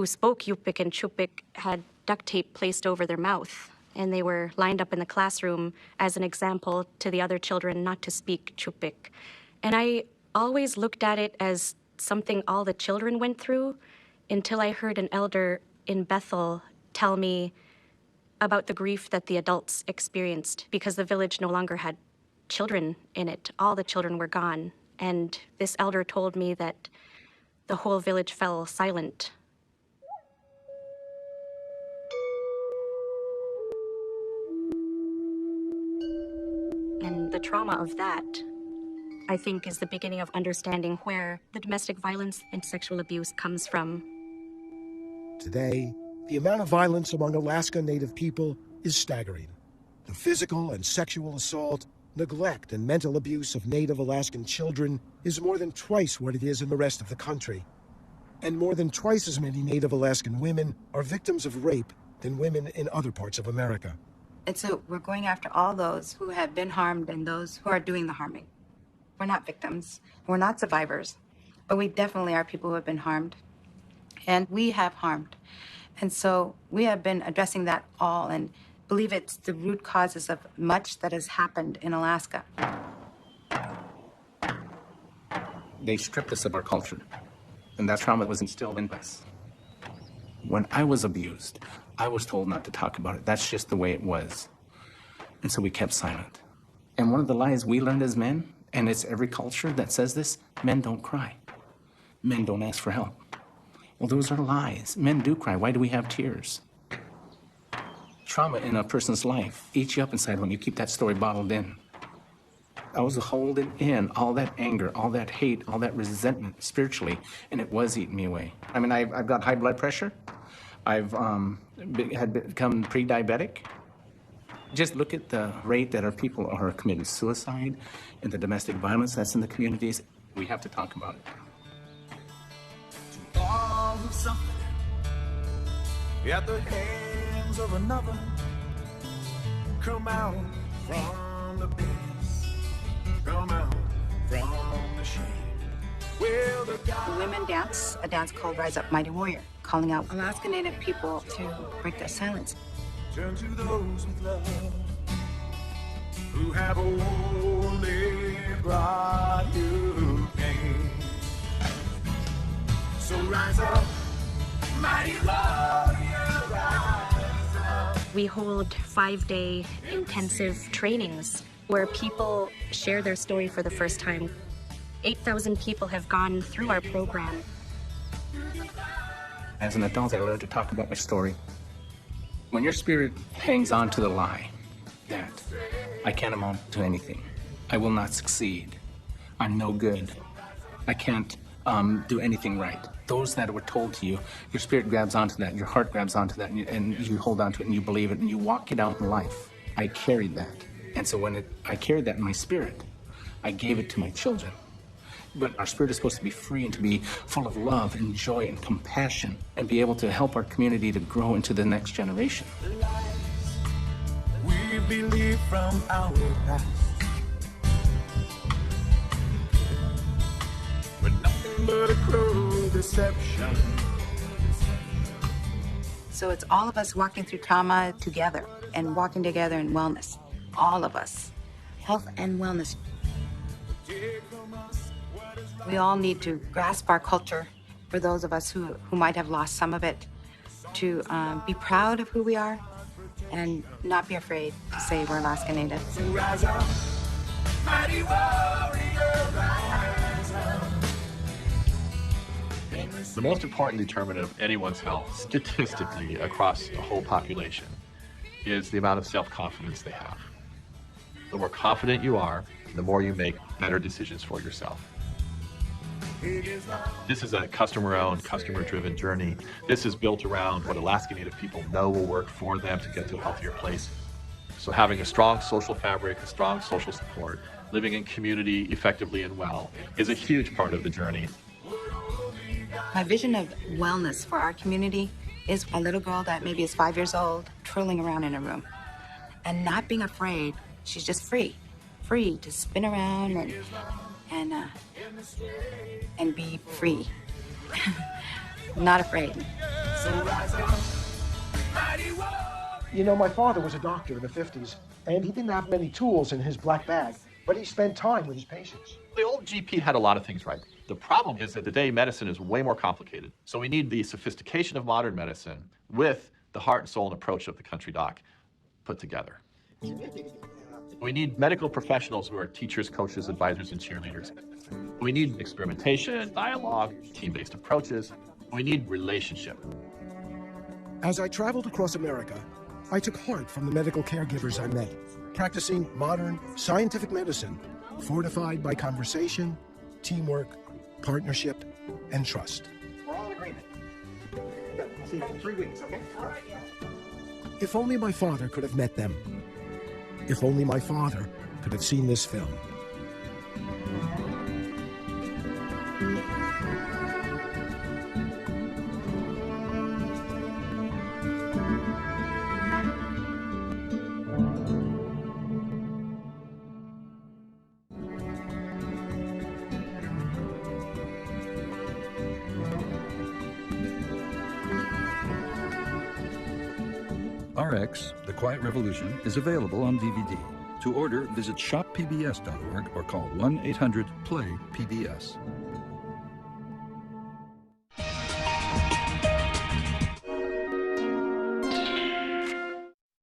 spoke Yupik and Chupik had duct tape placed over their mouth, and they were lined up in the classroom as an example to the other children not to speak Chupik. And I always looked at it as something all the children went through until I heard an elder in Bethel tell me about the grief that the adults experienced because the village no longer had children in it. All the children were gone. And this elder told me that the whole village fell silent. And the trauma of that, I think, is the beginning of understanding where the domestic violence and sexual abuse comes from. Today, the amount of violence among Alaska Native people is staggering. The physical and sexual assault, neglect, and mental abuse of Native Alaskan children is more than twice what it is in the rest of the country. And more than twice as many Native Alaskan women are victims of rape than women in other parts of America. And so we're going after all those who have been harmed and those who are doing the harming. We're not victims. We're not survivors. But we definitely are people who have been harmed. And we have harmed. And so we have been addressing that all and believe it's the root causes of much that has happened in Alaska. They stripped us of our culture. And that trauma was instilled in us. When I was abused, I was told not to talk about it. That's just the way it was. And so we kept silent. And one of the lies we learned as men, and it's every culture that says this, men don't cry. Men don't ask for help. Well, those are lies. Men do cry. Why do we have tears? Trauma in a person's life eats you up inside when you keep that story bottled in. I was holding in all that anger, all that hate, all that resentment spiritually, and it was eating me away. I mean, I've got high blood pressure. I've had become pre-diabetic. Just look at the rate that our people are committing suicide and the domestic violence that's in the communities. We have to talk about it. To all who suffered at the hands of another, come out from the pit. Come out from the shade. Well, The women dance a dance called Rise Up Mighty Warrior, calling out Alaska Native people to break their silence. turn to those with love who have only brought you pain. So rise up, mighty warrior, rise up. We hold 5-day intensive trainings where people share their story for the first time. 8,000 people have gone through our program. As an adult, I learned to talk about my story. When your spirit hangs on to the lie that I can't amount to anything, I will not succeed, I'm no good, I can't do anything right. Those that were told to you, your spirit grabs onto that, your heart grabs onto that, and you hold on to it and you believe it and you walk it out in life. I carried that. And so when I carried that in my spirit, I gave it to my children. But our spirit is supposed to be free and to be full of love and joy and compassion and be able to help our community to grow into the next generation. We believe from our past, but nothing but a cruel deception. So it's all of us walking through trauma together and walking together in wellness. All of us. Health and wellness. We all need to grasp our culture, for those of us who might have lost some of it, to be proud of who we are and not be afraid to say we're Alaska Native. So rise up, mighty warrior, rise up. The most important determinant of anyone's health, statistically, across the whole population, is the amount of self-confidence they have. The more confident you are, the more you make better decisions for yourself. This is a customer-owned, customer-driven journey. This is built around what Alaska Native people know will work for them to get to a healthier place. So having a strong social fabric, a strong social support, living in community effectively and well is a huge part of the journey. My vision of wellness for our community is a little girl that maybe is 5 years old, twirling around in a room and not being afraid. She's just free to spin around and be free. Not afraid. You know, my father was a doctor in the 50s, and he didn't have many tools in his black bag, but he spent time with his patients. The old GP had a lot of things right. The problem is that today medicine is way more complicated. So we need the sophistication of modern medicine with the heart and soul and approach of the country doc put together. We need medical professionals who are teachers, coaches, advisors, and cheerleaders. We need experimentation, dialogue, team-based approaches. We need relationship. As I traveled across America, I took heart from the medical caregivers I met, practicing modern scientific medicine, fortified by conversation, teamwork, partnership, and trust. We're all in agreement. Good. See you in 3 weeks, okay? All right. If only my father could have met them. If only my father could have seen this film. RX, The Quiet Revolution, is available on DVD. To order, visit shoppbs.org or call 1-800-PLAY-PBS.